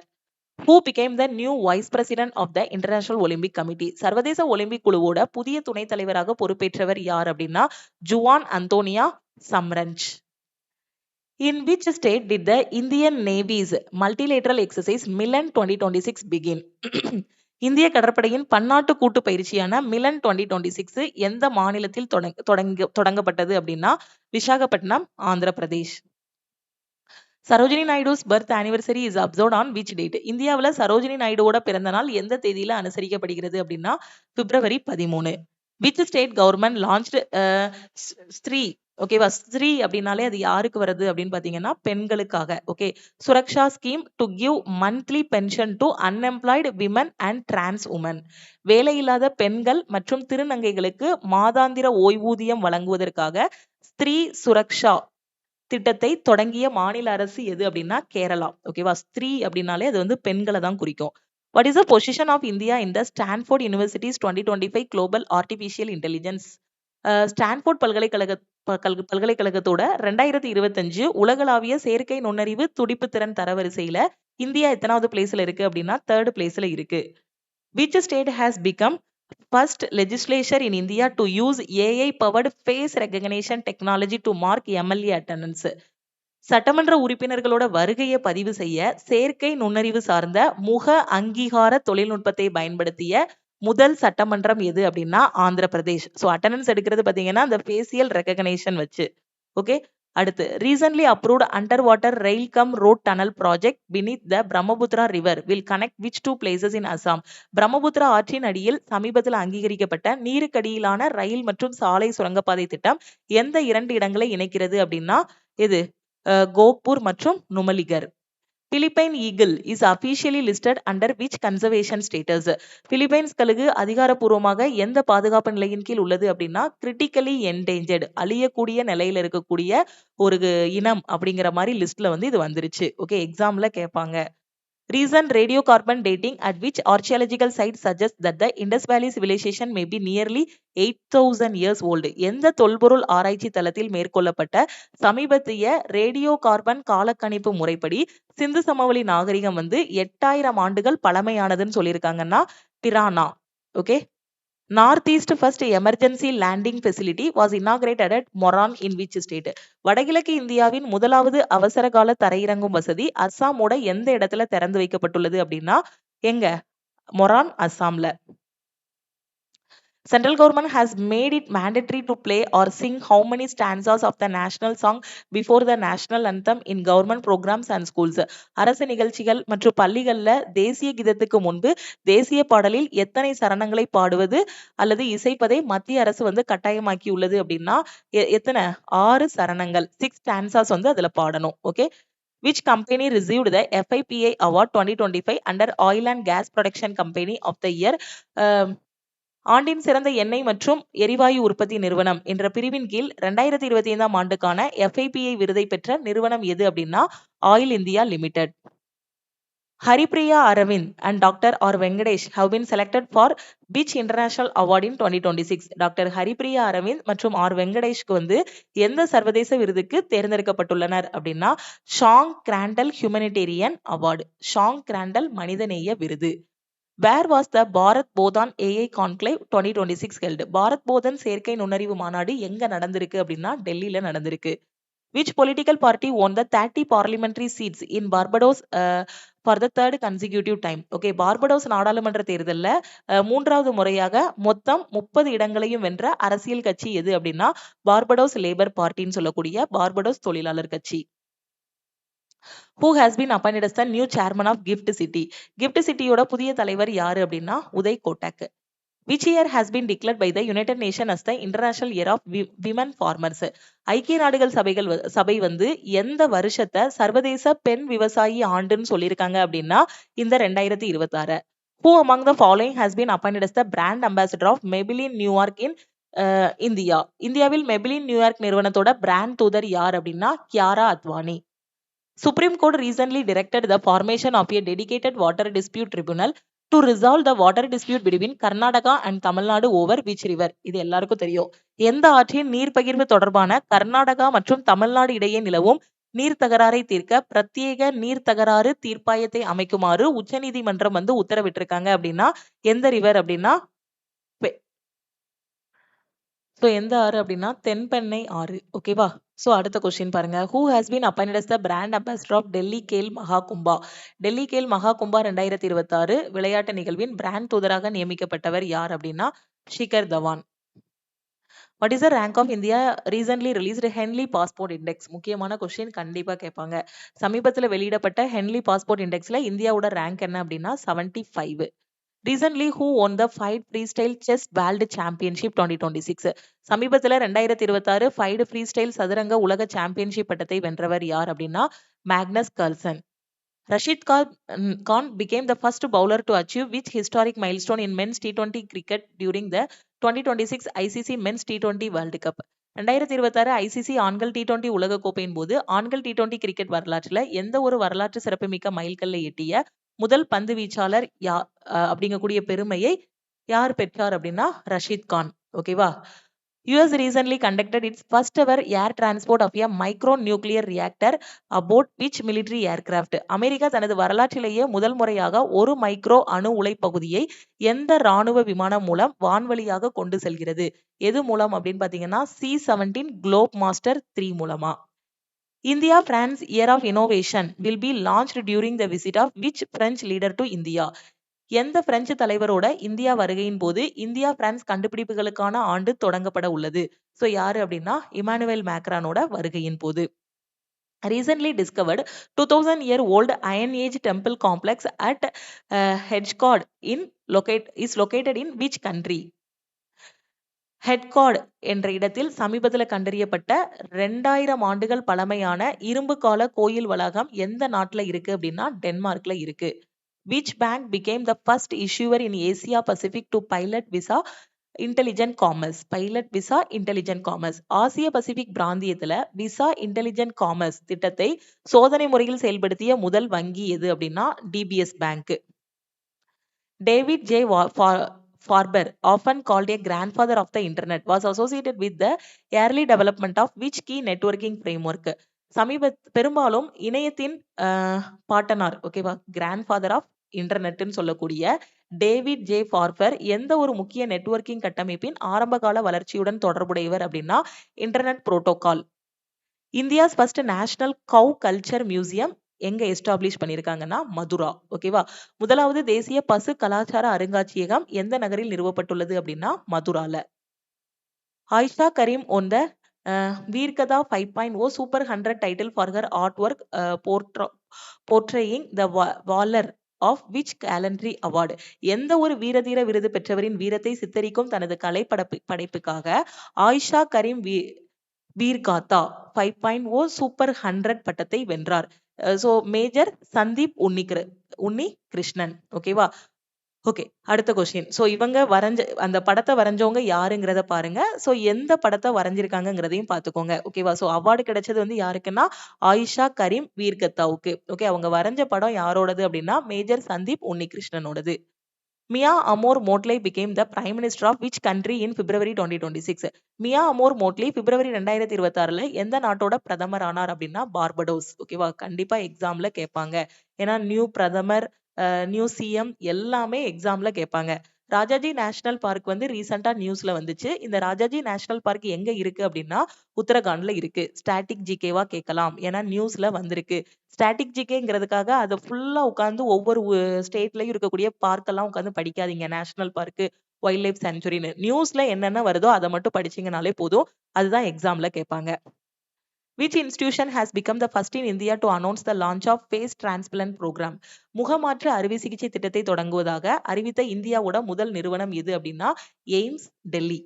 Who became the new vice president of the International Olympic Committee? சர்வதேச ஒலிம்பிக் குழுவோட புதிய துணைத் தலைவராக பொறுப்பேற்றவர் யார் அப்படின்னா Juan அந்தோனியா சம்ரஞ்ச். In which state did the Indian Navy's multilateral exercise Milan 2026 begin? இந்திய கடற்படையின் பன்னாட்டு கூட்டு பயிற்சியான மிலன் 2026 எந்த மாநிலத்தில் தொடங்கப்பட்டது அப்படின்னா Visakhapatnam, Andhra Pradesh. Sarojini Naidu's birth anniversary is observed on which date? இந்தியாவில் சரோஜினி நாயுடுவோட பிறந்த நாள் எந்த தேதியில அனுசரிக்கப்படுகிறது அப்படின்னா February 13. Which state government launched Shri, ஓகேவா, ஸ்ரீ அப்படின்னாலே அது யாருக்கு வருது அப்படின்னு பாத்தீங்கன்னா பெண்களுக்காக. Okay, Suraksha scheme to give monthly pension to unemployed women and trans woman. வேலையில்லாத பெண்கள் மற்றும் திருநங்கைகளுக்கு மாதாந்திர ஓய்வூதியம் வழங்குவதற்காக ஸ்திரீ சுரக்ஷா திட்டத்தை தொடங்கிய மாநில அரசு எது அப்படின்னா கேரளா. ஓகேவா, ஸ்திரீ அப்படின்னாலே அது வந்து பெண்களை தான் குறிக்கும். What is the position of India in the Stanford University's 2025 Global Artificial Intelligence? Stanford பல்கலைக்கழகத்தோட 2025 உலகளாவிய செயற்கை நுண்ணறிவு துடிப்பு திறன் தரவரிசையில இந்தியா எத்தனாவது பிளேஸ்ல இருக்கு அப்படின்னா 3rd பிளேஸ்ல இருக்கு. Which state has become first legislature in India to use AI powered face recognition technology to mark MLA attendance? சட்டமன்ற உறுப்பினர்களோட வருகையை பதிவு செய்ய செயற்கை நுண்ணறிவு சார்ந்த முக அங்கீகார தொழில்நுட்பத்தை பயன்படுத்திய முதல் சட்டமன்றம் எது அப்படின்னா ஆந்திர பிரதேஷ். ஸோ அட்டண்டன்ஸ் எடுக்கிறது பார்த்தீங்கன்னா அந்த ஃபேசியல் ரெகக்னேஷன் வச்சு. ஓகே, அடுத்து recently approved under water rail come road tunnel project beneath the Brahmaputra river will connect which 2 places in Assam? Brahmaputra ஆற்றின் அடியில் சமீபத்தில் அங்கீகரிக்கப்பட்ட நீருக்கடியிலான ரயில் மற்றும் சாலை சுரங்கப்பாதை திட்டம் எந்த 2 இடங்களை இணைக்கிறது அப்படின்னா இது கோக்பூர் மற்றும் Numaligarh. Philippine eagle is officially listed under which conservation status? Philippines கழுகு அதிகாரப்பூர்வமாக எந்த பாதுகாப்பு நிலையின் கீழ் உள்ளது அப்படின்னா கிரிட்டிக்கலி என்டேஞ்சர்டு, அழியக்கூடிய நிலையில இருக்கக்கூடிய ஒரு இனம் அப்படிங்கிற மாதிரி லிஸ்ட்ல வந்து இது வந்துருச்சு. ஓகே, எக்ஸாம்ல கேட்பாங்க. Recent radiocarbon dating at which archaeological site suggests that the Indus Valley civilization may be nearly 8,000 years old? எந்த தொல்பொருள் ஆராய்ச்சி தளத்தில் மேற்கொள்ளப்பட்ட சமீபத்திய ரேடியோ கார்பன் காலக்கணிப்பு முறைப்படி சிந்து சமவெளி நாகரிகம் வந்து 8000 ஆண்டுகள் பழமையானதுன்னு சொல்லியிருக்காங்கன்னா Bhirrana. Okay, north east first emergency landing facility was inaugurated at Moran in which state? வடகிழக்கு இந்தியாவின் முதலாவது அவசர கால தரையிறங்கும் வசதி அஸ்ஸாமோட எந்த இடத்துல திறந்து வைக்கப்பட்டுள்ளது அப்படின்னா எங்க? மொரான், அஸ்ஸாம்ல. Central government has made it mandatory to play or sing how many stanzas of the national song before the national anthem in government programs and schools? அரசு நிகழ்ச்சிகள் மற்றும் பள்ளிகள்ல தேசிய கீதத்துக்கு முன்பு தேசிய பாடலில் எத்தனை சரணங்களை பாடுவது அல்லது இசைப்பதை மத்திய அரசு வந்து கட்டாயமாக்கி உள்ளது அப்படின்னா எத்தனை? 6 சரணங்கள், 6 stanzas வந்து அதுல பாடணும். Okay, which company received the FIPA award 2025 under oil and gas production company of the year? ஆண்டின் சிறந்த எண்ணெய் மற்றும் எரிவாயு உற்பத்தி நிறுவனம் என்ற பிரிவின் கீழ் 2025ஆம் ஆண்டுக்கான FIPA விருதை பெற்ற நிறுவனம் எது அப்படின்னா oil India limited. Haripriya Aravind and Dr. R. Venkatesh have been selected for which international award in 2026? Doctor Haripriya Aravind மற்றும் ஆர் வெங்கடேஷ்க்கு வந்து எந்த சர்வதேச விருதுக்கு தேர்ந்தெடுக்கப்பட்டுள்ளனர் அப்படின்னா ஷாங் கிராண்டல் ஹியூமனிடேரியன் அவார்டு, ஷாங் கிராண்டல் மனிதநேய விருது. Where was the பாரத் போதான் AI conclave 2026 held? பாரத் போதன் செயற்கை நுண்ணறிவு மாநாடு எங்க நடந்திருக்கு அப்படின்னா டெல்லியில நடந்திருக்கு. Which political party won the 30 parliamentary seats in Barbados for the third consecutive time? Okay, Barbados நாடாளுமன்ற தேர்தல்ல மூன்றாவது முறையாக மொத்தம் 30 இடங்களையும் வென்ற அரசியல் கட்சி எது அப்படின்னா பார்படோஸ் லேபர் பார்ட்டின்னு சொல்லக்கூடிய பார்படோஸ் தொழிலாளர் கட்சி. Who has been appointed as the new chairman of Gift City? Gift Cityயோட புதிய தலைவர் யாரு அப்படின்னா Uday Kotak. Which year has been declared by the United Nations as the International Year of Women Farmers? ஐக்கிய நாடுகள் சபை வந்து எந்த வருஷத்தை சர்வதேச பெண் விவசாயி ஆண்டுன்னு சொல்லியிருக்காங்க அப்படின்னா இந்த 2026. Who among the following has been appointed as the brand ambassador of Maybelline New York in India? இந்தியாவில் மெபிலின் நியூயார்க் நிறுவனத்தோட பிராண்ட் தூதர் யார் அப்படின்னா Kiara Advani. Supreme Court recently directed the formation of a dedicated water dispute tribunal to resolve the water dispute between Karnataka and Tamil Nadu over which river? இது எல்லாருக்கும் தெரியும். எந்த ஆற்றின் நீர் பகிர்வு தொடர்பான கர்நாடகா மற்றும் தமிழ்நாடு இடையே நிலவும் நீர் தகராறை தீர்க்க பிரத்யேக நீர் தகராறு தீர்ப்பாயத்தை அமைக்குமாறு உச்சநீதிமன்றம் வந்து உத்தரவிட்டிருக்காங்க அப்படின்னா எந்த ரிவர் அப்படின்னா எந்த ஆறு அப்படின்னா தென்பெண்ணை ஆறு. ஓகேவா? அடுத்த கொஸ்டின் பாருங்க. Who has been appointed as the brand ambassador of Delhi Khel Mahakumbha? Delhi Khel மகாகும்பா 2026 விளையாட்டு நிகழ்வின் பிராண்ட் தூதராக நியமிக்கப்பட்டவர் யார் அப்படின்னா Shikhar Dhawan. What is the rank of India recently released Henley Passport Index? முக்கியமான கொஸ்டின், கண்டிப்பா கேட்பாங்க. சமீபத்தில் வெளியிடப்பட்ட ஹென்லி பாஸ்போர்ட் இண்டெக்ஸ்ல இந்தியாவோட ரேங்க் என்ன அப்படின்னா 75. Recently, who won the Fight Freestyle Chess World Championship 2026? சமீபத்தில் 2026 ஃபைட் ஃப்ரீஸ்டைல் சதுரங்க உலக சாம்பியன்ஷிப் பட்டத்தை வென்றவர் யார் அப்படின்னா Magnus Carlsen. Rashid Khan became the first bowler to achieve which historic milestone in men's T20 cricket during the 2026 ICC Men's T20 World Cup? 2026 ICC ஆண்கள் T20 உலக கோப்பையின் போது ஆண்கள் T20 கிரிக்கெட் வரலாற்றுல எந்த ஒரு வரலாற்று சிறப்புமிக்க மைல்கல்லை எட்டிய முதல் பந்து வீச்சாளர் அப்படிங்கக்கூடிய பெருமையை யார் பெற்றார் அப்படின்னா ரஷீத் கான். ஓகேவா? US recently conducted its first ever air transport of a micro nuclear reactor aboard which military aircraft? America தனது வரலாற்றிலேயே முதல் முறையாக ஒரு மைக்ரோ அணு உலை பகுதியை எந்த ராணுவ விமானம் மூலம் வான்வழியாக கொண்டு செல்கிறது? எது மூலம் அப்படின்னு பாத்தீங்கன்னா C-17 குளோப் மாஸ்டர் 3 மூலமா. India France Year of Innovation will be launched during the visit of which French leader to India? எந்த பிரெஞ்சு தலைவரோட இந்தியா வருகையின் போது இந்தியா பிரான்ஸ் கண்டுபிடிப்புகளுக்கான ஆண்டு தொடங்கப்பட உள்ளது? யாரு அப்படின்னா இமானுவேல் மேக்ரானோட வருகையின் போது. Recently discovered 2000 year old Iron Age temple complex at Hedgecod is located in which country? ஹெட்கார்ட் என்ற இடத்தில் சமீபத்தில் கண்டறியப்பட்ட 2000 ஆண்டுகள் பழமையான இரும்பு கால கோயில் வளாகம் எந்த நாட்டுல இருக்கு அப்படின்னா டென்மார்க்ல இருக்கு. Which bank became the first issuer in Asia Pacific to pilot visa intelligent commerce? Pilot visa intelligent commerce. ஆசிய பசிபிக் பிராந்தியத்துல விசா இன்டெலிஜென்ட் காமர்ஸ் திட்டத்தை சோதனை முறையில் செயல்படுத்திய முதல் வங்கி எது அப்படின்னா DBS bank. David J. Farber, often called a grandfather of the internet, was associated with the early development of which key networking framework? பெரும்பாலும் இணையத்தின் பாட்டனார், ஓகேவா, கிராண்ட்ஃபாதர் ஆஃப் இன்டர்நெட்னு சொல்லக்கூடிய டேவிட் ஜே ஃபார்பர் எந்த ஒரு முக்கிய நெட்வொர்க்கிங் கட்டமைப்பின் ஆரம்பகால வளர்ச்சியுடன் தொடர்புடையவர் அப்படின்னா internet protocol. India's first national cow culture museum எங்க எஸ்டாப்ளிஷ் பண்ணிருக்காங்கன்னா மதுரா. ஓகேவா? முதலாவது தேசிய பசு கலாச்சார அருங்காட்சியகம் எந்த நகரில் நிறுவப்பட்டுள்ளது அப்படின்னா மதுரால. ஆயிஷா கரீம் on the வீர்கதா 5.0 super 100 title for her art work portraying the valor of which gallantry award? எந்த ஒரு வீரதீர விருது பெற்றவரின் வீரத்தை சித்தரிக்கும் தனது கலை படைப்புக்காக ஆயிஷா கரீம் வீர்காத்தா 5.0 சூப்பர் 100 பட்டத்தை வென்றார். மேஜர் சந்தீப் உன்னி கிருஷ்ணன். ஓகேவா? ஓகே. அடுத்த கொஸ்டின். ஸோ இவங்க அந்த படத்த வரைஞ்சவங்க யாருங்கிறத பாருங்க. ஸோ எந்த படத்த வரைஞ்சிருக்காங்கங்கிறதையும் பார்த்துக்கோங்க. ஓகேவா? ஸோ அவார்டு கிடைச்சது வந்து யாருக்குன்னா, ஆயிஷா கரீம் வீர்கத்தாவுக்கு. ஓகே. அவங்க வரைஞ்ச படம் யாரோடது அப்படின்னா, மேஜர் சந்தீப் உன்னிகிருஷ்ணனோடது. Mia Amor Mottley became the Prime Minister of which country in February 2026? Mia Amor Mottley February 2026ல எந்த நாட்டோட பிரதமர் ஆனார் அப்படின்னா பார்படோஸ். ஓகேவா? கண்டிப்பா எக்ஸாம்ல கேட்பாங்க. ஏன்னா நியூ பிரதமர், நியூ சிஎம் எல்லாமே எக்ஸாம்ல கேட்பாங்க. ராஜாஜி நேஷனல் பார்க் வந்து ரீசெண்டா நியூஸ்ல வந்துச்சு. இந்த ராஜாஜி நேஷனல் பார்க் எங்க இருக்கு அப்படின்னா உத்தரகாண்ட்ல இருக்கு. ஸ்டாட்டிக் ஜிகேவா கேட்கலாம். ஏன்னா நியூஸ்ல வந்திருக்கு. ஸ்டாட்டிக் ஜிகேங்கிறதுக்காக அதை ஃபுல்லா உட்காந்து ஒவ்வொரு ஸ்டேட்லயும் இருக்கக்கூடிய பார்க் எல்லாம் உட்காந்து படிக்காதீங்க. நேஷனல் பார்க், வைல்ட் லைஃப் சாங்சுரின்னு நியூஸ்ல என்னென்ன வருதோ அதை மட்டும் படிச்சீங்கனாலே போதும். அதுதான் எக்ஸாம்ல கேட்பாங்க. Which institution has become the first in India to announce the launch of face transplant program? முகமாற்று அறுவை சிகிச்சை திட்டத்தை தொடங்குவதாக அறிவித்த இந்தியாவோட முதல் நிறுவனம் எது அப்படின்னா AIIMS, Delhi.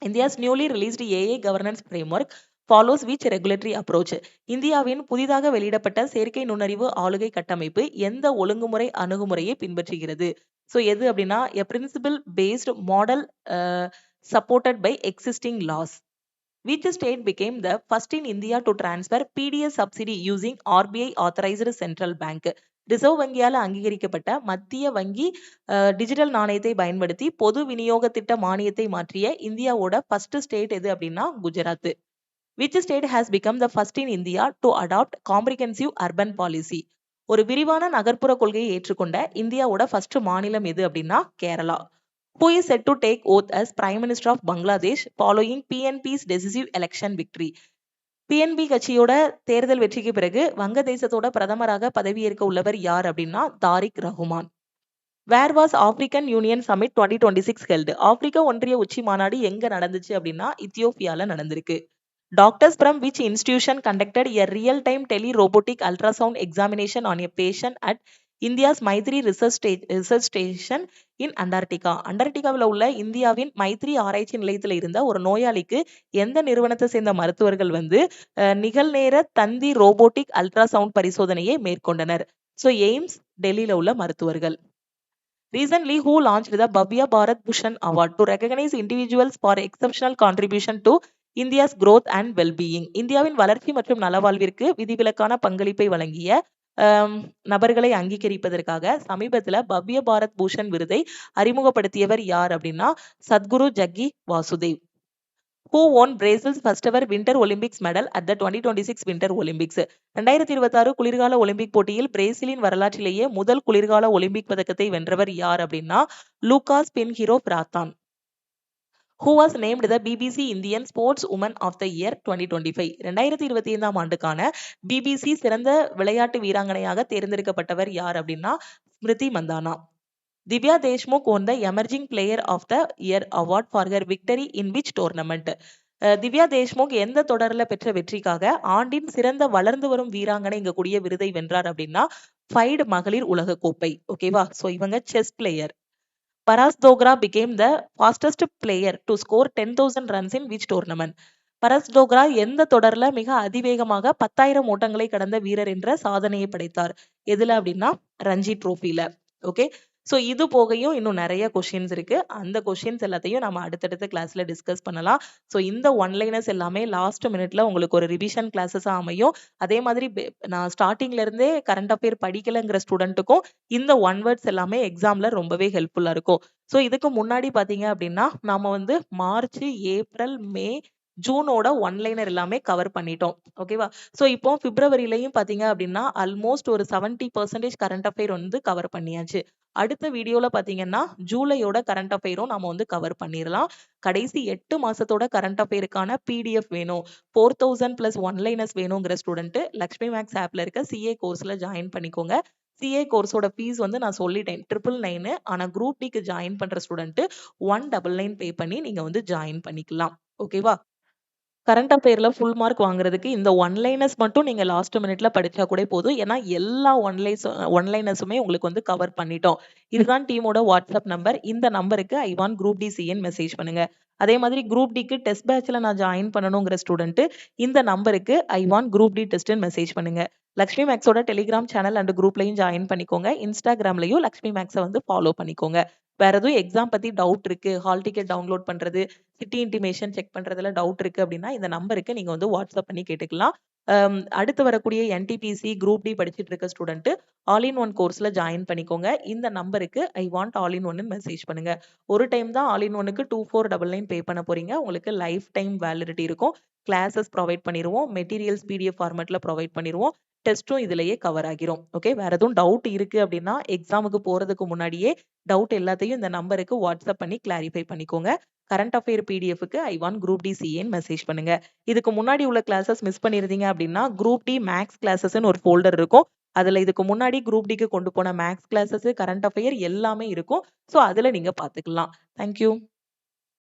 India's newly released AI governance framework follows which regulatory approach? இந்தியாவின் புதிதாக வெளியிடப்பட்ட செயற்கை நுண்ணறிவு ஆளுகை கட்டமைப்பு எந்த ஒழுங்குமுறை அணுகுமுறையை பின்பற்றுகிறது? ஸோ எது அப்படின்னா a principle based model supported by existing laws. Which state became the first in India to transfer PDS subsidy using RBI authorized central bank? Reserve வங்கியால் அங்கீகரிக்கப்பட்ட மத்திய வங்கி டிஜிட்டல் நாணயத்தை பயன்படுத்தி பொது விநியோக திட்ட மானியத்தை மாற்றிய இந்தியாவோட ஃபர்ஸ்ட் ஸ்டேட் எது அப்படின்னா Gujarat. Which state has become the first in India to adopt comprehensive urban policy? ஒரு விரிவான நகர்ப்புற கொள்கையை ஏற்றுக்கொண்ட இந்தியாவோட ஃபர்ஸ்ட் மாநிலம் எது அப்படின்னா Kerala. Who is set to take oath as Prime Minister of Bangladesh following PNP's decisive election victory? PNP கட்சியோட தேர்தல் வெற்றிக்கு பிறகு வங்கதேசத்தோட பிரதமராக பதவியேற்க உள்ளவர் யார் அப்படின்னா Tariq Rahman. Where was African Union Summit 2026 held? ஆப்பிரிக்க ஒன்றிய உச்சி மாநாடு எங்க நடந்துச்சு அப்படின்னா இத்தியோப்பியால நடந்திருக்கு. Doctors from which institution conducted a real-time tele-robotic ultrasound examination on a patient at India's Maitri research station in Antarctica? அண்டார்டிகாவில் உள்ள இந்தியாவின் மைத்ரி ஆராய்ச்சி நிலையத்தில் இருந்த ஒரு நோயாளிக்கு எந்த நிறுவனத்தை சேர்ந்த மருத்துவர்கள் வந்து நிகழ்நேர தந்தி ரோபோட்டிக் அல்ட்ராசவுண்ட் பரிசோதனையை மேற்கொண்டனர்? ஸோ எய்ம்ஸ், டெல்லியில உள்ள மருத்துவர்கள். Recently, who launched the Bhavya Bharat Bhushan Award to recognize individuals for exceptional contribution to India's growth and well-being? இந்தியாவின் வளர்ச்சி மற்றும் நலவாழ்விற்கு விதிவிலக்கான பங்களிப்பை வழங்கிய நபர்களை அங்கீகரிப்பதற்காக சமீபத்துல பவ்ய பாரத் பூஷன் விருதை அறிமுகப்படுத்தியவர் யார் அப்படின்னா Sadhguru Jaggi Vasudev. Who won Brazil's first ever Winter Olympics medal at the 2026 Winter Olympics? 2026 குளிர்கால ஒலிம்பிக் போட்டியில் பிரேசிலின் வரலாற்றிலேயே முதல் குளிர்கால ஒலிம்பிக் பதக்கத்தை வென்றவர் யார் அப்படின்னா Lucas பின்ஹீரோ பிராத்தான். Who was named the BBC Indian Sports Woman of the Year 2025? 2025 ஆண்டுக்கான BBC சிறந்த விளையாட்டு வீராங்கனையாக தேர்ந்தெடுக்கப்பட்டவர் யார் அப்படின்னா Smriti Mandhana. Divya Deshmukh won the Emerging Player of the Year award for her victory in which tournament? Divya Deshmukh எந்த தொடர்ல பெற்ற வெற்றிக்காக ஆண்டின் சிறந்த வளர்ந்து வரும் வீராங்கனை இங்க கூடிய விருதை வென்றார் அப்படின்னா ஃபைடு மகளிர் உலக கோப்பை. ஓகேவா? சோ இவங்க chess player. Paras Dogra became the fastest player to score 10,000 runs in which tournament? Paras Dogra எந்த தொடர்ல மிக அதிவேகமாக 10,000 ஓட்டங்களை கடந்த வீரர் என்ற சாதனையை படைத்தார்? எதுல அப்படின்னா ரஞ்சி ட்ரோஃபில. ஓகே. ஸோ இது போகையும் இன்னும் நிறைய கொஷின்ஸ் இருக்கு. அந்த கொஷின்ஸ் எல்லாத்தையும் நம்ம அடுத்தடுத்த கிளாஸ்ல டிஸ்கஸ் பண்ணலாம். ஸோ இந்த ஒன்லைனர்ஸ் எல்லாமே லாஸ்ட் மினிட்ல உங்களுக்கு ஒரு ரிவிஷன் கிளாஸஸா அமையும். அதே மாதிரி நான் ஸ்டார்டிங்ல இருந்தே கரண்ட் அஃபேர் படிக்கலைங்கிற ஸ்டூடெண்ட்டுக்கும் இந்த ஒன் வேர்ட்ஸ் எல்லாமே எக்ஸாம்ல ரொம்பவே ஹெல்ப்ஃபுல்லா இருக்கும். ஸோ இதுக்கு முன்னாடி பாத்தீங்க அப்படின்னா நாம வந்து மார்ச், ஏப்ரல், மே, ஜூனோட ஒன்லைனர் எல்லாமே கவர் பண்ணிட்டோம். ஓகேவா? ஸோ இப்போ பிப்ரவரியிலையும் பாத்தீங்க அப்படின்னா ஆல்மோஸ்ட் ஒரு 70% கரண்ட் அஃபேர் வந்து கவர் பண்ணியாச்சு. அடுத்த வீடியோல பாத்தீங்கன்னா ஜூலையோட கரண்ட் அஃபேரும் நாம வந்து கவர் பண்ணிடலாம். கடைசி 8 மாசத்தோட கரண்ட் அஃபேருக்கான பிடிஎஃப் வேணும், 4000 பிளஸ் ஒன்லைனர்ஸ் வேணுங்கிற ஸ்டூடெண்ட் லக்ஷ்மி மேக்ஸ் ஆப்ல இருக்க சிஏ கோர்ஸ்ல ஜாயின் பண்ணிக்கோங்க. சிஏ கோர்ஸோட ஃபீஸ் வந்து நான் சொல்லிட்டேன் 999. ஆனா குரூப் டிக்கு ஜாயின் பண்ற ஸ்டூடெண்ட் 199 பே பண்ணி நீங்க வந்து ஜாயின் பண்ணிக்கலாம். ஓகேவா? கரண்ட் அஃபேர்ல ஃபுல் மார்க் வாங்குறதுக்கு இந்த ஒன்லைனர்ஸ் மட்டும் நீங்க லாஸ்ட் மினிட்ல படிச்சா கூட போதும். ஏன்னா எல்லா ஒன்லைனர்ஸுமே உங்களுக்கு வந்து கவர் பண்ணிட்டோம். இதுதான் டீமோட வாட்ஸ்அப் நம்பர். இந்த நம்பருக்கு I want group D CN message பண்ணுங்க. அதே மாதிரி குரூப் டிக்கு டெஸ்ட் பேட்ச்ல நான் ஜாயின் பண்ணணுங்கிற ஸ்டூடெண்ட் இந்த நம்பருக்கு ஐ வாண்ட் குரூப் டி டெஸ்ட்னு மெசேஜ் பண்ணுங்க. லக்ஷ்மி மேக்ஸோட டெலிகிராம் சேனல் அண்ட் குரூப்லையும் ஜாயின் பண்ணிக்கோங்க. இன்ஸ்டாகிராம்லயும் லக்ஷ்மி மேக்ஸை வந்து ஃபாலோ பண்ணிக்கோங்க. வேற எதுவும் எக்ஸாம் பத்தி டவுட் இருக்கு, ஹால் டிக்கெட் டவுன்லோட் பண்றது, சிட்டி இன்டிமேஷன் செக் பண்றதுல டவுட் இருக்கு அப்படின்னா இந்த நம்பருக்கு நீங்க வந்து வாட்ஸ்அப் பண்ணி கேட்டுக்கலாம். அடுத்து வரக்கூடிய என்டிபிசி குரூப் டி படிச்சுட்டு இருக்க ஸ்டூடெண்ட் ஆல் இன் ஒன் கோர்ஸ்ல ஜாயின் பண்ணிக்கோங்க. இந்த நம்பருக்கு ஐ வாண்ட் ஆல் இன் ஒன்னு மெசேஜ் பண்ணுங்க. ஒரு டைம் தான் ஆல் இன் ஒன்னுக்கு 2499 பே பண்ண போறீங்க. உங்களுக்கு லைஃப் டைம் வேலிடிட்டி இருக்கும். கிளாஸஸ் ப்ரொவைட் பண்ணிடுவோம். மெட்டீரியல்ஸ் பிடிஎஃப் ஃபார்மேட்ல ப்ரொவைட் பண்ணிடுவோம். டெஸ்ட்டும் இதுலயே கவர் ஆகிரும். ஓகே, வேற எதுவும் டவுட் இருக்கு அப்படின்னா எக்ஸாமுக்கு போறதுக்கு முன்னாடியே டவுட் எல்லாத்தையும் இந்த நம்பருக்கு வாட்ஸ்அப் பண்ணி கிளாரிஃபை பண்ணிக்கோங்க. கரண்ட் அஃபேர் பிடிஎஃப்க்கு ஐ வாண்ட் குரூப் டி சிஏன்னு மெசேஜ் பண்ணுங்க. இதுக்கு முன்னாடி உள்ள கிளாஸஸ் மிஸ் பண்ணிருந்தீங்க அப்படின்னா குரூப் டி மேக்ஸ் கிளாஸஸ்ன்னு ஒரு ஃபோல்டர் இருக்கும். அதுல இதுக்கு முன்னாடி குரூப் டிக்கு கொண்டு போன மேக்ஸ் கிளாஸஸ், கரண்ட் அஃபேர் எல்லாமே இருக்கும். ஸோ அதுல நீங்க பாத்துக்கலாம். தேங்க்யூ.